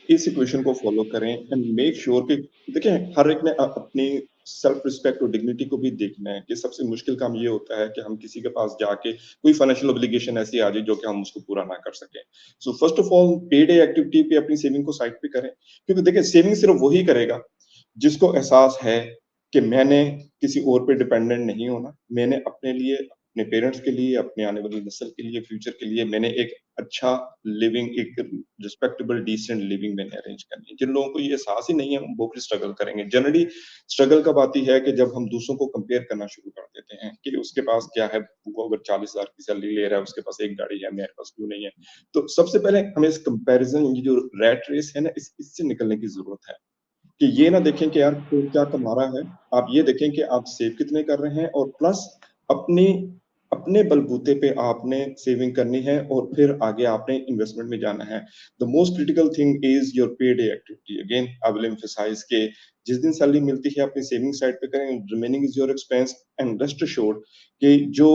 इस इक्वेशन को फॉलो करें एंड मेक श्योर कि देखिए हर एक ने अपनी सेल्फ रिस्पेक्ट और डिग्निटी को भी देखना है कि सबसे मुश्किल काम ये होता है कि हम किसी के पास जाके कोई फाइनेंशियल ऑब्लिगेशन ऐसी आ जाए जो कि हम उसको पूरा ना कर सकें। सो फर्स्ट ऑफ ऑल पे डे एक्टिविटी पे अपनी सेविंग को साइड पे करें क्योंकि देखिए सेविंग सिर्फ वही करेगा जिसको एहसास है कि मैंने किसी और पे डिपेंडेंट नहीं होना। मैंने अपने लिए, अपने पेरेंट्स के लिए, अपने आने वाली नस्ल के लिए, फ्यूचर के लिए मैंने एक अच्छा लिविंग, एक रिस्पेक्टेबल डिसेंट लिविंग मैंने अरेंज करनी है। जिन लोगों को ये एहसास ही नहीं है, वो फिर स्ट्रगल करेंगे। जनरली स्ट्रगल कब आती है कि जब हम दूसरों को कंपेयर करना शुरू कर देते हैं कि उसके पास क्या है, वो अगर 40,000 की सैलरी ले रहा है, उसके पास एक गाड़ी है, मेरे पास क्यों नहीं है? तो सबसे पहले हमें इस कंपैरिजन, ये जो रैट रेस है ना, इससे निकलने की जरूरत है। कि ये ना देखें कि यार कोई क्या कमा रहा है, आप ये देखें कि आप सेव कितने कर रहे हैं और प्लस अपनी अपने बलबूते पे आपने सेविंग करनी है और फिर आगे आपने इन्वेस्टमेंट में जाना है। The most critical thing is your pay day activity. Again I will emphasize के जिस दिन सैलरी मिलती है अपनी सेविंग साइड पे करें, remaining is your expense and rest assured कि जो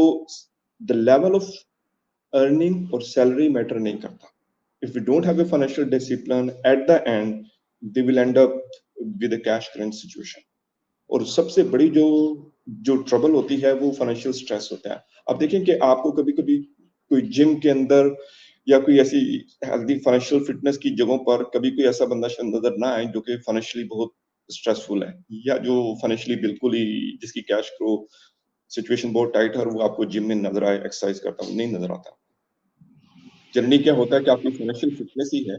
द लेवल ऑफ अर्निंग और सैलरी मैटर नहीं करता। If we don't have a financial discipline, at the end, they will end up with a cash crunch situation. और सबसे बड़ी जो जो ट्रबल होती है वो फाइनेंशियल स्ट्रेस होता है। अब देखें कि आपको कभी-कभी कोई जिम के अंदर या कोई ऐसी हेल्दी फाइनेंशियल फिटनेस की जगहों पर कभी कोई ऐसा बंदा शायद नज़र ना आए जो कि फाइनेंशियली बहुत स्ट्रेसफुल है या जो फाइनेंशियली बिल्कुल ही जिसकी कैश फ्लो सिचुएशन बहुत टाइट है और वो आपको जिम में नज़र आए, एक्सरसाइज करता हुआ नहीं नज़र आता। जनरली क्या होता है कि आपकी फाइनेंशियल फिटनेस ही है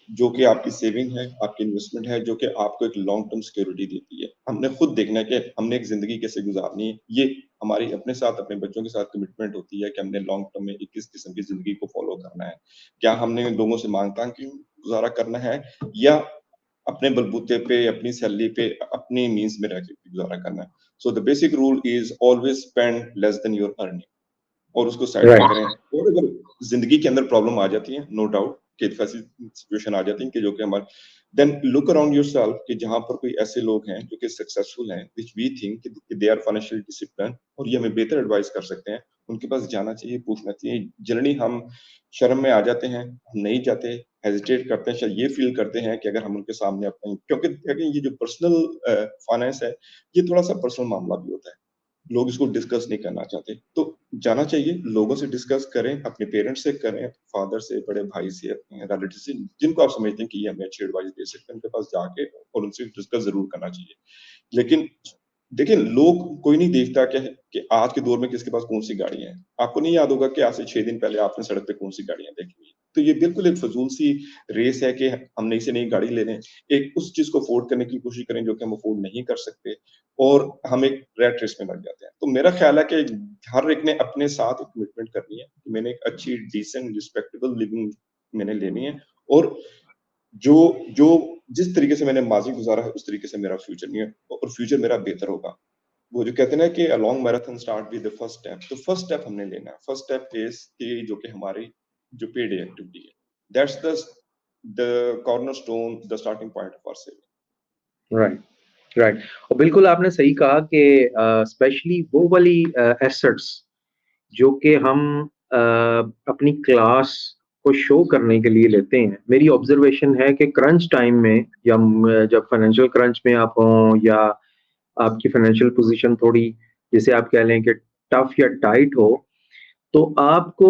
जो कि आपकी सेविंग है, आपकी इन्वेस्टमेंट है, जो कि आपको एक लॉन्ग टर्म सिक्योरिटी देती है। हमने खुद देखना है कि हमने एक ज़िंदगी कैसे गुज़ारनी है। ये हमारी अपने साथ, अपने बच्चों के साथ कमिटमेंट होती है कि हमने लॉन्ग टर्म में एक किस किस्म की ज़िंदगी को फ़ॉलो करना है। क्या हमने लोगों से माँग-ताँग के गुज़ारा करना है या अपने बलबूते पे, अपनी सैलरी पे, अपनी मीन्स में रह के गुज़ारा करना है। So the basic rule is always spend less than your earning. और उसको साइड पे करें।
राइट।
और अगर ज़िंदगी के अंदर प्रॉब्लम आ जाती है, नो डाउट कि ऐसी सिचुएशन आ जाती है कि जो कि हमारे देन लुक अराउंड योरसेल्फ कि जहाँ पर कोई ऐसे लोग हैं जो कि सक्सेसफुल हैं, व्हिच वी थिंक कि दे आर फाइनेंशियली डिसिप्लिन्ड और ये हमें बेहतर एडवाइस कर सकते हैं, उनके पास जाना चाहिए, पूछना चाहिए। जनरली हम शर्म में आ जाते हैं, हम नहीं जाते, हेजिटेट करते हैं, शायद ये फील करते हैं कि अगर हम उनके सामने अपने क्योंकि देखिए ये जो पर्सनल फाइनेंस है, ये थोड़ा-सा पर्सनल मामला भी होता है। लोग इसको डिस्कस नहीं करना चाहते। तो जाना चाहिए, लोगों से डिस्कस करें, अपने पेरेंट्स से करें, फादर से, बड़े भाई से, अपने रिलेटिव से, जिनको आप समझते हैं कि ये हमें अच्छी एडवाइस दे सकते हैं, उनके पास जाके और उनसे डिस्कस ज़रूर करना चाहिए। लेकिन देखिए, लोग कोई नहीं देखता कि आज के दौर में किसके पास कौन-सी गाड़ी है। आपको नहीं याद होगा कि आज से 6 दिन पहले आपने सड़क पे कौन-सी गाड़ियाँ देखी हुई। तो ये बिल्कुल एक फ़िज़ूल सी रेस है कि हम नई से नई गाड़ी ले लें। एक उस चीज़ को अफ़ोर्ड करने की कोशिश करें जो कि हम अफ़ोर्ड नहीं कर सकते और हम एक रैट रेस में लग जाते हैं। तो मेरा ख़्याल है कि हर एक ने अपने साथ एक कमिटमेंट करनी है कि मैंने एक अच्छी डिसेंट रिस्पेक्टेबल लिविंग मैंने लेनी है और जो जो जिस तरीके से मैंने माज़ी गुज़ारा है, उस तरीके से मेरा फ्यूचर नहीं है और फ्यूचर मेरा बेहतर होगा। वो जो कहते हैं ना कि a long marathon start with the first step, तो फर्स्ट स्टेप हमने लेना है। फर्स्ट स्टेप इज़ कि जो कि हमारी जो पे डे एक्टिविटी है, that's the cornerstone, the starting point of our saving.
Right, right. और बिल्कुल आपने सही कहा कि स्पेशली वो वाली एसेट्स जो कि हम अपनी क्लास को शो करने के लिए लेते हैं। मेरी ऑब्जर्वेशन है कि क्रंच टाइम में या जब फाइनेंशियल क्रंच में आप हों या आपकी फाइनेंशियल पोजीशन थोड़ी जिसे आप कह लें कि टफ या टाइट हो, तो आपको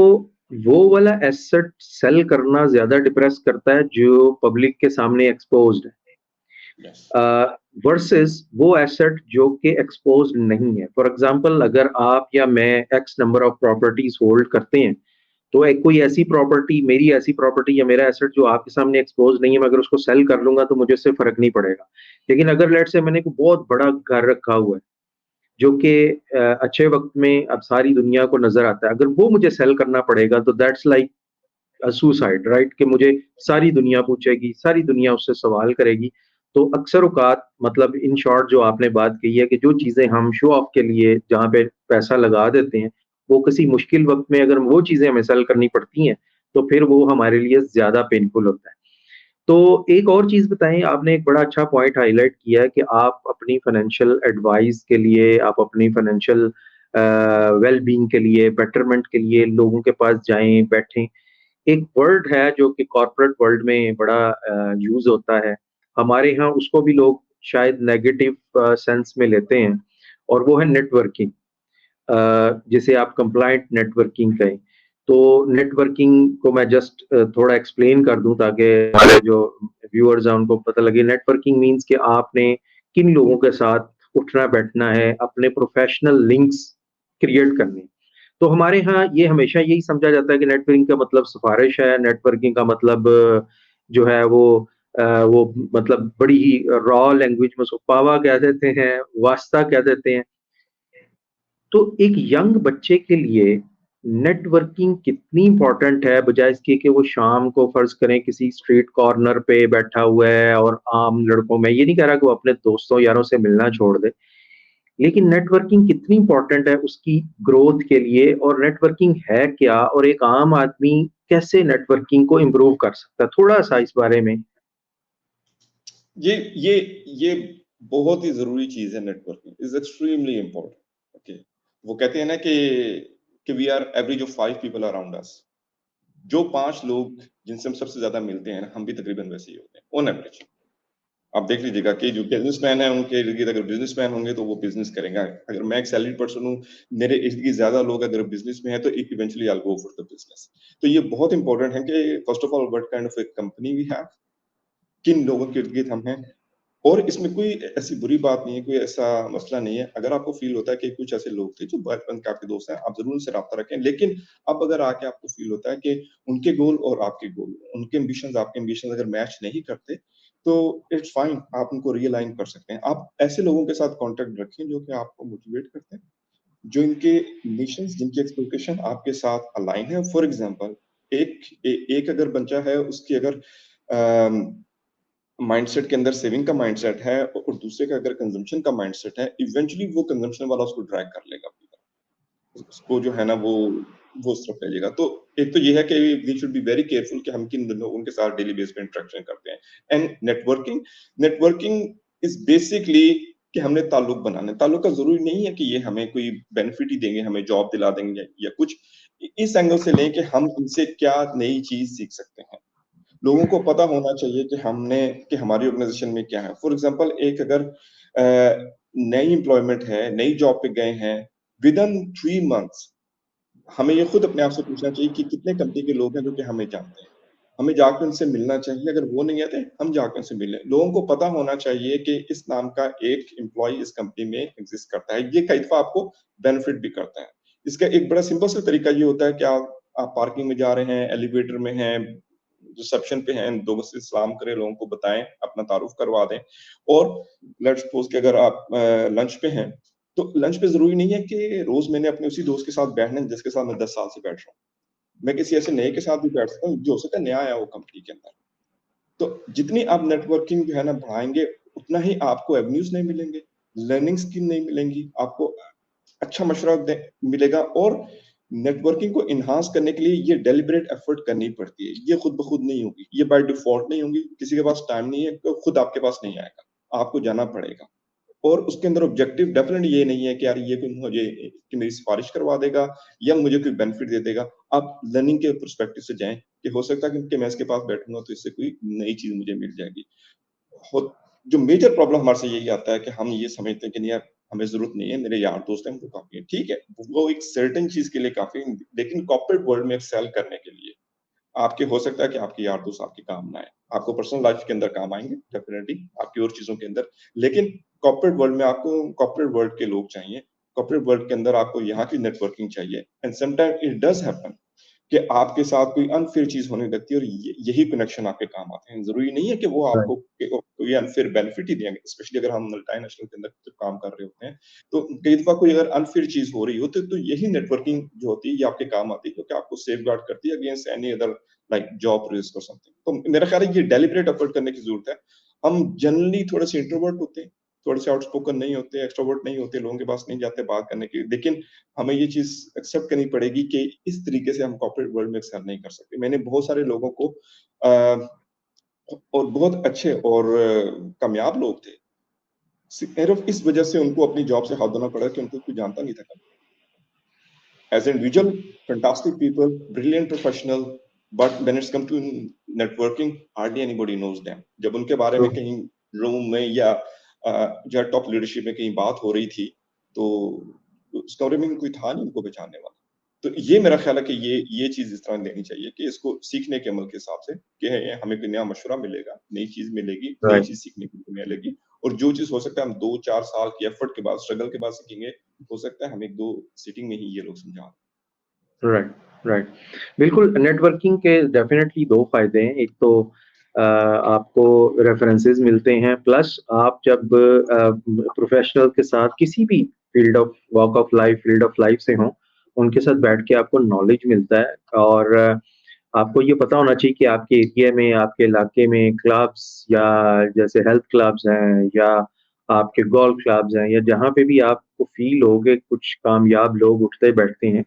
वो वाला एसेट सेल करना ज्यादा डिप्रेस करता है जो पब्लिक के सामने एक्सपोज्ड
यस।
है, वर्सेस वो एसेट जो कि एक्सपोज्ड नहीं है। फॉर एग्जांपल, अगर आप या मैं x number of properties hold करते हैं, तो एक कोई ऐसी प्रॉपर्टी, मेरी ऐसी प्रॉपर्टी या मेरा एसेट जो आपके सामने एक्सपोज नहीं है, मैं अगर उसको सेल कर लूंगा तो मुझे उससे फर्क नहीं पड़ेगा। लेकिन अगर लेट से मैंने एक बहुत बड़ा घर रखा हुआ है जो कि अच्छे वक्त में अब सारी दुनिया को नजर आता है, अगर वो मुझे सेल करना पड़ेगा तो दैट्स लाइक सुसाइड, राइट? कि मुझे सारी दुनिया पूछेगी, सारी दुनिया उससे सवाल करेगी। तो अक्सर औकात, मतलब इन शॉर्ट जो आपने बात कही है कि जो चीजें हम शो ऑफ के लिए जहाँ पे पैसा लगा देते हैं, वो किसी मुश्किल वक्त में अगर वो चीजें हमें सेल करनी पड़ती हैं तो फिर वो हमारे लिए ज्यादा पेनफुल होता है। तो एक और चीज बताएं, आपने एक बड़ा अच्छा पॉइंट हाईलाइट किया है कि आप अपनी फाइनेंशियल एडवाइस के लिए, आप अपनी फाइनेंशियल वेल बीइंग के लिए, बेटरमेंट के लिए लोगों के पास जाएं, बैठें। एक वर्ड है जो कि कॉर्पोरेट वर्ल्ड में बड़ा यूज होता है, हमारे यहाँ उसको भी लोग शायद नेगेटिव सेंस में लेते हैं, और वो है नेटवर्किंग, जिसे आप कंप्लाइंट नेटवर्किंग कहें। तो नेटवर्किंग को मैं जस्ट थोड़ा एक्सप्लेन कर दूं ताकि हमारे जो व्यूअर्स हैं उनको पता लगे। नेटवर्किंग मींस कि आपने किन लोगों के साथ उठना बैठना है, अपने प्रोफेशनल लिंक्स क्रिएट करने। तो हमारे यहाँ ये हमेशा यही समझा जाता है कि नेटवर्किंग का मतलब सिफारिश है, नेटवर्किंग का मतलब जो है वो मतलब बड़ी ही रॉ लैंग्वेज में उसको पावा कह देते हैं, वास्ता कह देते हैं। तो एक यंग बच्चे के लिए नेटवर्किंग कितनी इंपॉर्टेंट है, बजाय इसके कि वो शाम को फर्ज करें किसी स्ट्रीट कॉर्नर पे बैठा हुआ है और आम लड़कों में, ये नहीं कह रहा कि वो अपने दोस्तों यारों से मिलना छोड़ दे, लेकिन नेटवर्किंग कितनी इंपॉर्टेंट है उसकी ग्रोथ के लिए, और नेटवर्किंग है क्या, और एक आम आदमी कैसे नेटवर्किंग को इम्प्रूव कर सकता है, थोड़ा सा इस बारे में।
ये ये ये बहुत ही जरूरी चीज है। Networking is extremely important. Okay, वो कहते हैं ना कि we are average of 5 people around us. जो 5 लोग जिनसे हम सबसे ज्यादा मिलते हैं ना, हम भी तकरीबन वैसे ही होते हैं ऑन एवरेज। आप देख लीजिएगा कि जो बिजनेसमैन है उनके इर्द गिर्द अगर बिजनेसमैन होंगे तो वो बिजनेस करेंगे। अगर मैं एक सैलरी पर्सन हूँ, मेरे इर्द गिर्द ज्यादा लोग अगर बिजनेस में है तो eventually I go for the business. तो ये बहुत इंपॉर्टेंट है कि first of all what kind of a company we have, किन लोगों के इर्द गिर्द हम हैं। और इसमें कोई ऐसी बुरी बात नहीं है, कोई ऐसा मसला नहीं है। अगर आपको फील होता है कि कुछ ऐसे लोग थे जो बचपन के आपके दोस्त हैं, आप ज़रूर उनसे राब्ता रखें। लेकिन अब अगर आके आपको फील होता है कि उनके गोल और आपके गोल, उनके एम्बिशंस आपके एम्बिशंस अगर मैच नहीं करते, तो इट्स फाइन, आप उनको रियलाइन कर सकते हैं। आप ऐसे लोगों के साथ कॉन्टैक्ट रखें जो कि आपको मोटिवेट करते हैं, जो इनके मिशंस, जिनकी एक्सपेक्टेशन आपके साथ अलाइन है। फॉर एग्जांपल, एक अगर बच्चा है, उसकी अगर माइंडसेट के अंदर सेविंग का माइंडसेट है और दूसरे का अगर कंजम्पशन का माइंडसेट है, इवेंचुअली वो कंजम्पशन वाला उसको ड्रैग कर लेगा अपनी तरफ। उसको जो है ना वो उस तरफ ले जाएगा। तो एक तो ये है कि we should be very careful कि हम किन लोगों के साथ डेली बेस पे इंटरेक्शन करते हैं। And networking networking is basically कि हमने ताल्लुक बनाने। ताल्लुक का जरूरी नहीं है कि ये हमें कोई बेनिफिट ही देंगे, हमें जॉब दिला देंगे या कुछ। इस एंगल से लें कि हम इनसे क्या नई चीज सीख सकते हैं। लोगों को पता होना चाहिए कि हमारी ऑर्गेनाइजेशन में क्या है। फॉर एग्जांपल, एक अगर नई एम्प्लॉयमेंट है, नई जॉब पे गए हैं, विद इन 3 मंथ्स हमें ये खुद अपने आप से पूछना चाहिए कि कितने कंपनी के लोग हैं जो कि हमें जानते हैं। हमें जाकर उनसे मिलना चाहिए। अगर वो नहीं आते, हम जाकर उनसे मिलें। लोगों को पता होना चाहिए कि इस नाम का एक एम्प्लॉय इस कंपनी में एग्जिस्ट करता है। ये कई दफा आपको बेनिफिट भी करता है। इसका एक बड़ा सिंपल सा तरीका ये होता है कि आप पार्किंग में जा रहे हैं, एलिवेटर में हैं, रिसेप्शन पे हैं, दो से सलाम करें, लोगों को बताएं, अपना तारुफ करवा दें। और लेट्स सपोज कि अगर आप लंच पे हैं, तो लंच पे जरूरी नहीं है कि रोज मैंने अपने उसी दोस्त के साथ बैठना है जिसके साथ मैं 10 साल से बैठ रहा हूँ। मैं किसी ऐसे नए के साथ भी बैठ सकता हूँ जो हो सकता है नया आया हो कंपनी के अंदर। तो जितनी आप नेटवर्किंग जो है ना बढ़ाएंगे, उतना ही आपको एवेन्यूज नहीं मिलेंगे, लर्निंग स्किल नहीं मिलेंगी, आपको अच्छा मशवरा मिलेगा। और नेटवर्किंग को इन्हांस करने के लिए ये डेलिबरेट एफर्ट करनी पड़ती है। ये खुद ब खुद नहीं होगी, ये बाय डिफॉल्ट नहीं होगी। किसी के पास टाइम नहीं है तो खुद आपके पास नहीं आएगा, आपको जाना पड़ेगा। और उसके अंदर ऑब्जेक्टिव डेफिनेटली ये नहीं है कि यार ये कोई मुझे कि मेरी सिफारिश करवा देगा या मुझे कोई बेनिफिट दे देगा। आप लर्निंग के पर्सपेक्टिव से जाएं कि हो सकता है कि मैं इसके पास बैठूंगा तो इससे कोई नई चीज मुझे मिल जाएगी। जो मेजर प्रॉब्लम हमारे से यही आता है कि हम ये समझते हैं कि नहीं यार, हमें ज़रूरत नहीं है, मेरे यार दोस्त हैं वो काफ़ी हैं। ठीक है, वो एक सर्टेन चीज़ के लिए काफ़ी हैं, लेकिन कॉर्पोरेट वर्ल्ड में एक्सेल करने के लिए आपके हो सकता है कि आपके यार दोस्त आपके काम ना आए। आपको पर्सनल लाइफ़ के अंदर काम आएँगे डेफ़िनिटली, आपकी और चीज़ों के अंदर। लेकिन कॉर्पोरेट वर्ल्ड में आपको कॉर्पोरेट वर्ल्ड के लोग चाहिए। कॉर्पोरेट वर्ल्ड के अंदर आपको यहाँ की नेटवर्किंग चाहिए and sometime it does happen कि आपके साथ कोई अनफ़ेयर चीज़ होने लगती है और यही कनेक्शन आपके काम आते हैं। ज़रूरी नहीं है कि वो
राइट,
आपको कोई अनफ़ेयर बेनिफिट ही देंगे, स्पेशली अगर हम मल्टीनेशनल के अंदर जब काम कर रहे होते हैं। तो कई दफ़ा कोई अगर अनफ़ेयर चीज़ हो रही हो तो यही नेटवर्किंग जो होती है ये आपके काम आती है क्योंकि आपको सेफगार्ड करती है against any other like job risk और समथिंग। तो मेरा ख़्याल है ये डेलिब्रेट एफर्ट करने की ज़रूरत है। हम जनरली थोड़े से इंट्रोवर्ट होते हैं, थोड़े से आउटस्पोकन नहीं होते, एक्सट्रोवर्ट नहीं होते, लोगों के पास नहीं जाते बात करने के लिए। लेकिन हमें ये चीज़ एक्सेप्ट करनी पड़ेगी कि इस तरीके से हम कॉर्पोरेट वर्ल्ड में एक्सेल नहीं कर सकते। मैंने बहुत सारे लोगों को और बहुत अच्छे और कामयाब लोग थे। सिर्फ़ इस वजह से उनको अपनी जॉब से हाथ धोना पड़ा कि उनको कोई जानता नहीं था कभी। As an individual, fantastic people, brilliant professional, but when it's come to networking, hardly anybody knows them. जब उनके बारे
ट्रू,
में कहीं रूम में या जो है टॉप लीडरशिप में कहीं बात हो रही थी, तो उस कमरे में कोई था नहीं उनको पहचानने वाला। तो ये मेरा ख़्याल है कि ये चीज़ इस तरह लेनी चाहिए कि इसको सीखने के अमल के हिसाब से कि हमें कोई नया मशवरा मिलेगा, नई चीज़ मिलेगी, नई
राइट,
चीज़ सीखने को मिलेगी और जो चीज़ हो सकता है हम 2-4 साल की एफर्ट के बाद, स्ट्रगल के बाद सीखेंगे, हो सकता है हमें 1-2 सीटिंग में ही ये लोग समझा
राइट, राइट। बिल्कुल, नेटवर्किंग के डेफ़िनेटली 2 फ़ायदे हैं। एक तो आपको रेफ़रेंसेस मिलते हैं, प्लस आप जब प्रोफ़ेशनल के साथ किसी भी field of walk of life, field of life से हों, उनके साथ बैठ के आपको नॉलेज मिलता है और आपको ये पता होना चाहिए कि आपके एरिया में, आपके इलाके में क्लब्स या जैसे हेल्थ क्लब्स हैं या आपके गोल्फ क्लब्स हैं या जहाँ पे भी आपको फ़ील हो कि कुछ कामयाब लोग उठते-बैठते हैं,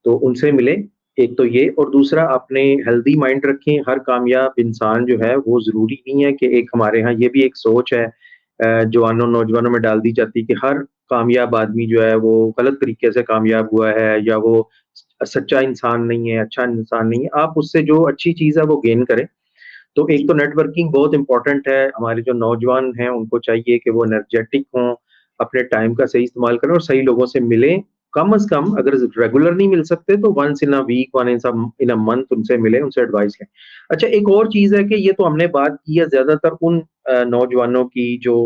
तो उनसे मिलें, एक तो ये और दूसरा अपने हेल्दी माइंड रखें, हर कामयाब इंसान जो है वो ज़रूरी नहीं है कि एक हमारे यहाँ ये भी एक सोच है जवानों नौजवानों में डाल दी जाती है कि हर कामयाब आदमी जो है वो गलत तरीके से कामयाब हुआ है या वो सच्चा इंसान नहीं है, अच्छा इंसान नहीं है। आप उससे जो अच्छी चीज़ है वो गेन करें। तो एक तो नेटवर्किंग बहुत इम्पोर्टेंट है, हमारे जो नौजवान हैं उनको चाहिए कि वो एनर्जेटिक हों, अपने टाइम का सही इस्तेमाल करें और सही लोगों से मिलें। कम से कम अगर रेगुलर नहीं मिल सकते तो once in a week, one in a month उनसे मिलें, उनसे एडवाइस लें। अच्छा एक और चीज़ है कि ये तो हमने बात की है ज़्यादातर उन नौजवानों की जो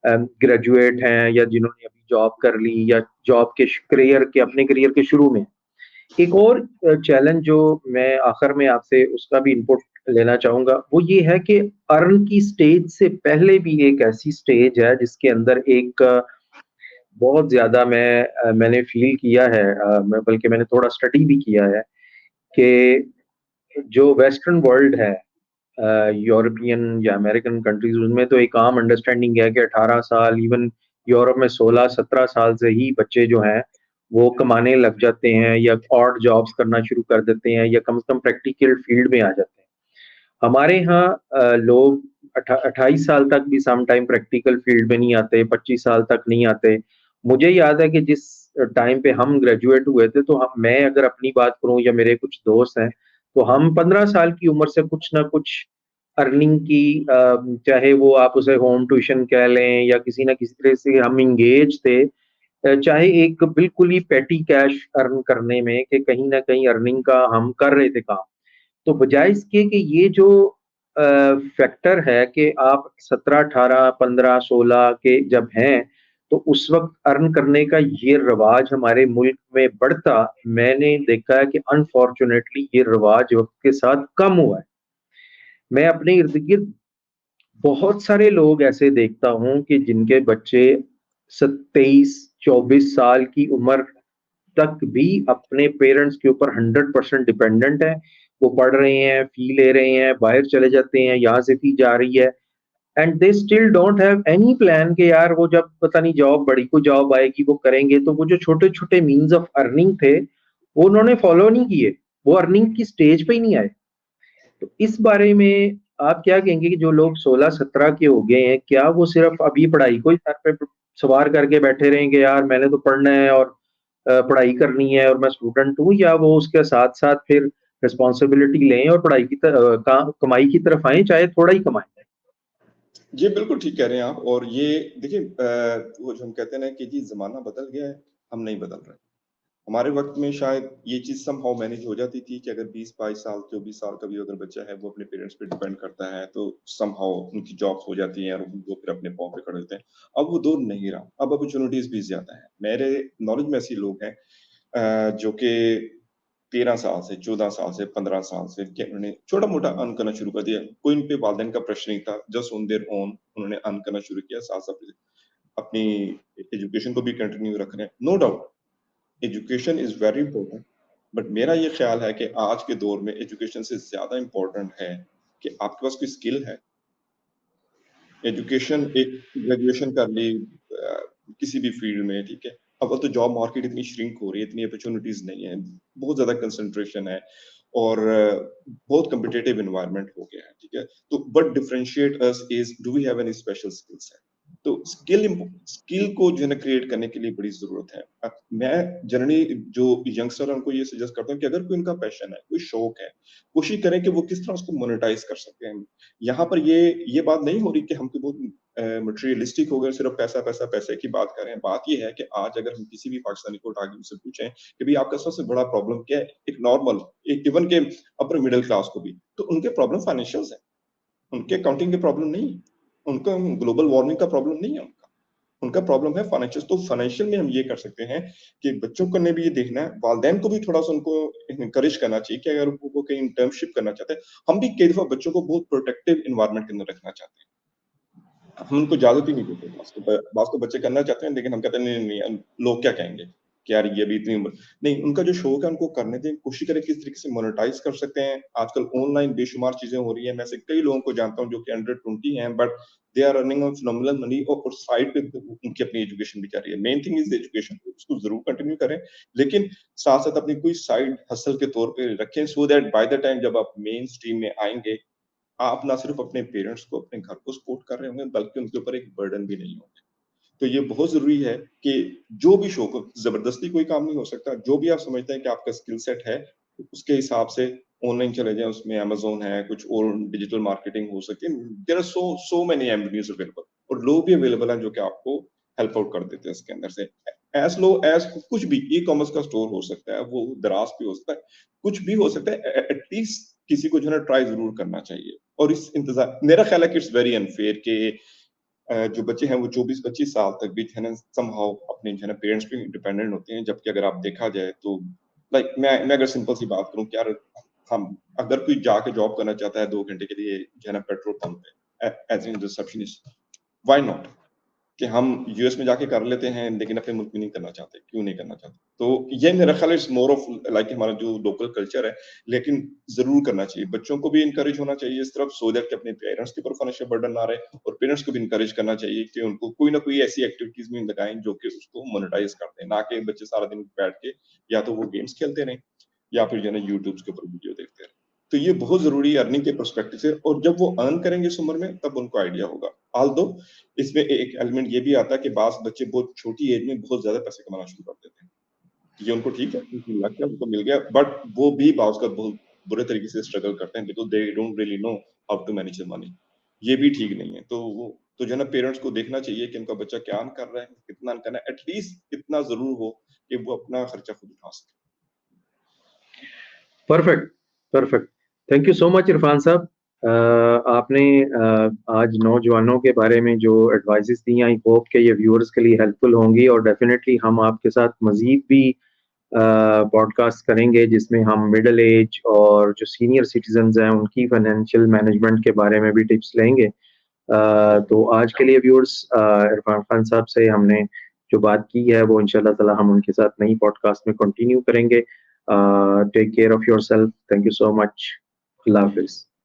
ग्रेजुएट हैं या जिन्होंने अभी जॉब कर ली या जॉब के अपने करियर के शुरू में। एक और चैलेंज जो मैं आखिर में आपसे उसका भी इनपुट लेना चाहूँगा, वो ये है कि अर्न की स्टेज से पहले भी एक ऐसी स्टेज है जिसके अंदर एक बहुत ज़्यादा मैंने फ़ील किया है मैं बल्कि मैंने थोड़ा स्टडी भी किया है कि जो वेस्टर्न वर्ल्ड है यूरोपियन या अमेरिकन कंट्रीज़ उनमें तो एक आम अंडरस्टैंडिंग है कि 18 साल इवन यूरोप में 16-17 साल से ही बच्चे जो हैं, वो कमाने लग जाते हैं या ऑड जॉब्स करना शुरू कर देते हैं या कम से कम प्रैक्टिकल फील्ड में आ जाते हैं। हमारे यहाँ लोग 28 साल तक भी सम टाइम प्रैक्टिकल फील्ड में नहीं आते, 25 साल तक नहीं आते। मुझे याद है कि जिस टाइम पे हम ग्रेजुएट हुए थे, तो हम मैं अगर अपनी बात करूँ या मेरे कुछ दोस्त हैं, तो हम 15 साल की उम्र से कुछ ना कुछ अर्निंग की चाहे वो आप उसे होम ट्यूशन कह लें या किसी न किसी तरह से हम एंगेज थे चाहे एक बिल्कुल ही पेटी कैश अर्न करने में कि कहीं न कहीं अर्निंग का हम कर रहे थे काम। तो बजाय इसके कि ये जो फैक्टर है कि आप 17, 18, 15, 16 के जब हैं, तो उस वक़्त अर्न करने का ये रिवाज हमारे मुल्क में बढ़ता, मैंने देखा है कि अनफॉर्च्यूनेटली ये रिवाज वक़्त के साथ कम हुआ है। मैं अपने इर्द-गिर्द बहुत सारे लोग ऐसे देखता हूँ कि जिनके बच्चे 23-24 साल की उम्र तक भी अपने पेरेंट्स के ऊपर 100% डिपेंडेंट है। वो पढ़ रहे हैं, फी ले रहे हैं, बाहर चले जाते हैं, यहाँ से फी जा रही है and they still don't have any plan कि यार वो जब पता नहीं जॉब बड़ी कोई जॉब आएगी वो करेंगे। तो वो जो छोटे-छोटे मीन्स ऑफ अर्निंग थे, वो उन्होंने फॉलो नहीं किए। वो अर्निंग की स्टेज पे ही नहीं आए। तो इस बारे में आप क्या कहेंगे कि जो लोग 16-17 के हो गए हैं, क्या वो सिर्फ़ अभी पढ़ाई को ही सर पे सवार करके बैठे रहेंगे यार मैंने तो पढ़ना है और पढ़ाई करनी है और मैं स्टूडेंट हूँ या वो उसके साथ-साथ फिर रिस्पॉन्सिबिलिटी लें और पढ़ाई की कमाई की तरफ आएँ, चाहे थोड़ा ही कमाएँ?
जी, बिल्कुल ठीक कह रहे हैं आप और ये देखिए वो जो हम कहते हैं ना कि जी ज़माना बदल गया है, हम नहीं बदल रहे। हमारे वक़्त में शायद ये चीज़ समहाउ मैनेज हो जाती थी कि अगर 20-22 साल, 24 साल का भी अगर बच्चा है, वो अपने पेरेंट्स पे डिपेंड करता है, तो समहाउ उनकी जॉब्स हो जाती हैं और वो फिर अपने पाँव पे खड़े होते हैं। अब वो दौर नहीं रहा, अब अपॉर्च्युनिटीज़ भी ज़्यादा हैं। मेरे नॉलेज में ऐसे लोग हैं जो कि 13 साल से, 14 साल से, 15 साल से कि उन्होंने छोटा-मोटा अर्न करना शुरू कर दिया। कोई उन पे वालिदैन का प्रेशर नहीं था, जस्ट ऑन देयर ओन उन्होंने अर्न करना शुरू किया, साथ-साथ अपनी एजुकेशन को भी कंटिन्यू रख रहे हैं। No doubt education is very important, but मेरा ये ख़्याल है कि आज के दौर में एजुकेशन से ज़्यादा इम्पोर्टेंट है कि आपके पास कोई स्किल है। एजुकेशन एक ग्रेजुएशन कर ली किसी भी फ़ील्ड में, ठीक है? अब तो जॉब मार्केट इतनी श्रिंक हो रही है, इतनी अपॉर्च्युनिटीज़ नहीं है, बहुत ज़्यादा कंसंट्रेशन है और बहुत कॉम्पिटिटिव एनवायरनमेंट हो गया है, ठीक है? तो what differentiate us is do we have any special skill set? तो स्किल को जो है ना क्रिएट करने के लिए बड़ी ज़रूरत है। मैं जनरली जो यंगस्टर है उनको ये सजेस्ट करता हूँ कि अगर कोई उनका पैशन है, कोई शौक है, कोशिश करें कि वो किस तरह उसको मोनेटाइज़ कर सकते हैं। यहाँ पर ये बात नहीं हो रही कि हम तो बहुत मटेरियलिस्टिक हो गए, सिर्फ पैसा, पैसा, पैसे की बात कर रहे हैं। बात ये है कि आज अगर हम किसी भी पाकिस्तानी को उठा के उनसे पूछें कि भई आपका सबसे बड़ा प्रॉब्लम क्या है? एक नॉर्मल इवन के अपर मिडल क्लास को भी, तो उनके प्रॉब्लम फाइनेंशियल्स हैं। उनके अकाउंटिंग की प्रॉब्लम नहीं है। उनका ग्लोबल वार्मिंग का प्रॉब्लम नहीं है उनका। उनका प्रॉब्लम है फाइनेंशियल तो फाइनेंशियल में हम ये कर सकते हैं कि बच्चों को ने भी ये देखना है, वालिदैन को भी थोड़ा-सा उनको एनकरेज करना चाहिए कि अगर वो कहीं इंटर्नशिप करना चाहते हैं, हम भी कई दफ़ा बच्चों को बहुत प्रोटेक्टिव एनवायरनमेंट के अंदर रखना चाहते हैं। हम उनको इजाज़त ही नहीं देते बात तो बच्चे करना चाहते हैं लेकिन हम कहते हैं नहीं, नहीं, नहीं लोग क्या कहेंगे? कि यार ये भी इतनी उम्र नहीं, उनका जो शौक है उनको करने दें, कोशिश करें किस तरीके से मोनेटाइज़ कर सकते हैं। आजकल ऑनलाइन बेशुमार चीज़ें हो रही हैं, मैं ऐसे कई लोगों को जानता हूँ जो कि अंडर 20 हैं but they are earning a phenomenal money और साइड पे उनकी अपनी एजुकेशन भी चल रही है। मेन थिंग इज़ एजुकेशन उसको ज़रूर कंटिन्यू करें, लेकिन साथ-साथ अपनी कोई साइड हसल के तौर पे रखें so that by the time जब आप मेन स्ट्रीम में आएँगे आप ना सिर्फ़ अपने पेरेंट्स को, अपने घर को सपोर्ट कर रहे होंगे, बल्कि उनके ऊपर एक बर्डन भी नहीं होंगे। तो ये बहुत ज़रूरी है कि जो भी शौक हो, ज़बरदस्ती कोई काम नहीं हो सकता। जो भी आप समझते हैं कि आपका स्किल सेट है, उसके हिसाब से ऑनलाइन चले जाएँ, उसमें अमेज़न है, कुछ और डिजिटल मार्केटिंग हो सकती है। There are so many avenues available और लोग भी अवेलेबल हैं जो कि आपको हेल्प आउट कर देते हैं इसके अंदर से। एज़ लो एज़ कुछ भी ई-कॉमर्स का स्टोर हो सकता है, वो दराज़ भी हो सकता है, कुछ भी हो सकता है। एटलीस्ट किसी को जो है ना ट्राई ज़रूर करना चाहिए और इस इंतज़ार मेरा ख़्याल है कि इट्स वेरी अनफेयर कि जो बच्चे हैं वो 24-25 साल तक भी जो है ना समहाउ अपने जो है ना पेरेंट्स पे डिपेंडेंट होते हैं। जबकि अगर आप देखा जाए तो लाइक मैं अगर सिंपल सी बात करूँ कि यार हम अगर कोई जाके जॉब करना चाहता है 2 घंटे के लिए जो है ना पेट्रोल पंप पे as an receptionist why not? कि हम यूएस में जाके कर लेते हैं, लेकिन अपने मुल्क में नहीं करना चाहते, क्यों नहीं करना चाहते? तो ये मेरा ख़्याल है इट्स मोर ऑफ लाइक हमारा जो लोकल कल्चर है, लेकिन ज़रूर करना चाहिए। बच्चों को भी एनकरेज होना चाहिए इस तरफ सो दैट कि अपने पेरेंट्स के ऊपर फाइनेंशियल बर्डन ना रहे और पेरेंट्स को भी एनकरेज करना चाहिए कि उनको कोई ना कोई ऐसी एक्टिविटीज़ में लगाएँ जो कि उसको मोनेटाइज़ कर दें, ना कि बच्चे सारा दिन बैठ के या तो वो गेम्स खेलते रहें या फिर जो है ना यूट्यूब्स के ऊपर वीडियो देखते रहें। तो ये बहुत ज़रूरी है अर्निंग के पर्सपेक्टिव से और जब वो अर्न करेंगे इस उम्र में तब उनको आइडिया होगा। ऑल्दो इसमें एक एलिमेंट ये भी आता है कि बाज़ बच्चे बहुत छोटी एज में बहुत ज़्यादा पैसे कमाना शुरू कर देते हैं। ये उनको ठीक है, उनको लग गया, उनको मिल गया बट वो भी बाज़ का बहुत बुरे तरीके से स्ट्रगल करते हैं because they don't really know how to manage the money. ये भी ठीक नहीं है। तो जो है ना पेरेंट्स को देखना चाहिए कि उनका बच्चा क्या अर्न कर रहा है, कितना अर्न कर रहा है, एट लीस्ट इतना ज़रूर हो कि वो अपना खर्चा खुद उठा सके।
Perfect, perfect. Thank you so much Irfan साहब। आपने आज नौजवानों के बारे में जो एडवाइसेस दी, आई होप कि ये व्यूअर्स के लिए हेल्पफुल होंगी और डेफिनेटली हम आपके साथ मज़ीद भी पॉडकास्ट करेंगे जिसमें हम मिडल एज और जो सीनियर सिटीजन्स हैं उनकी फाइनेंशियल मैनेजमेंट के बारे में भी टिप्स लेंगे। तो आज के लिए व्यूअर्स इरफान खान साहब से हमने जो बात की है वो इंशाल्लाह ताला हम उनके साथ नई पॉडकास्ट में कंटिन्यू करेंगे। Take care of yourself. Thank you so much. अल्लाह हाफ़िज़।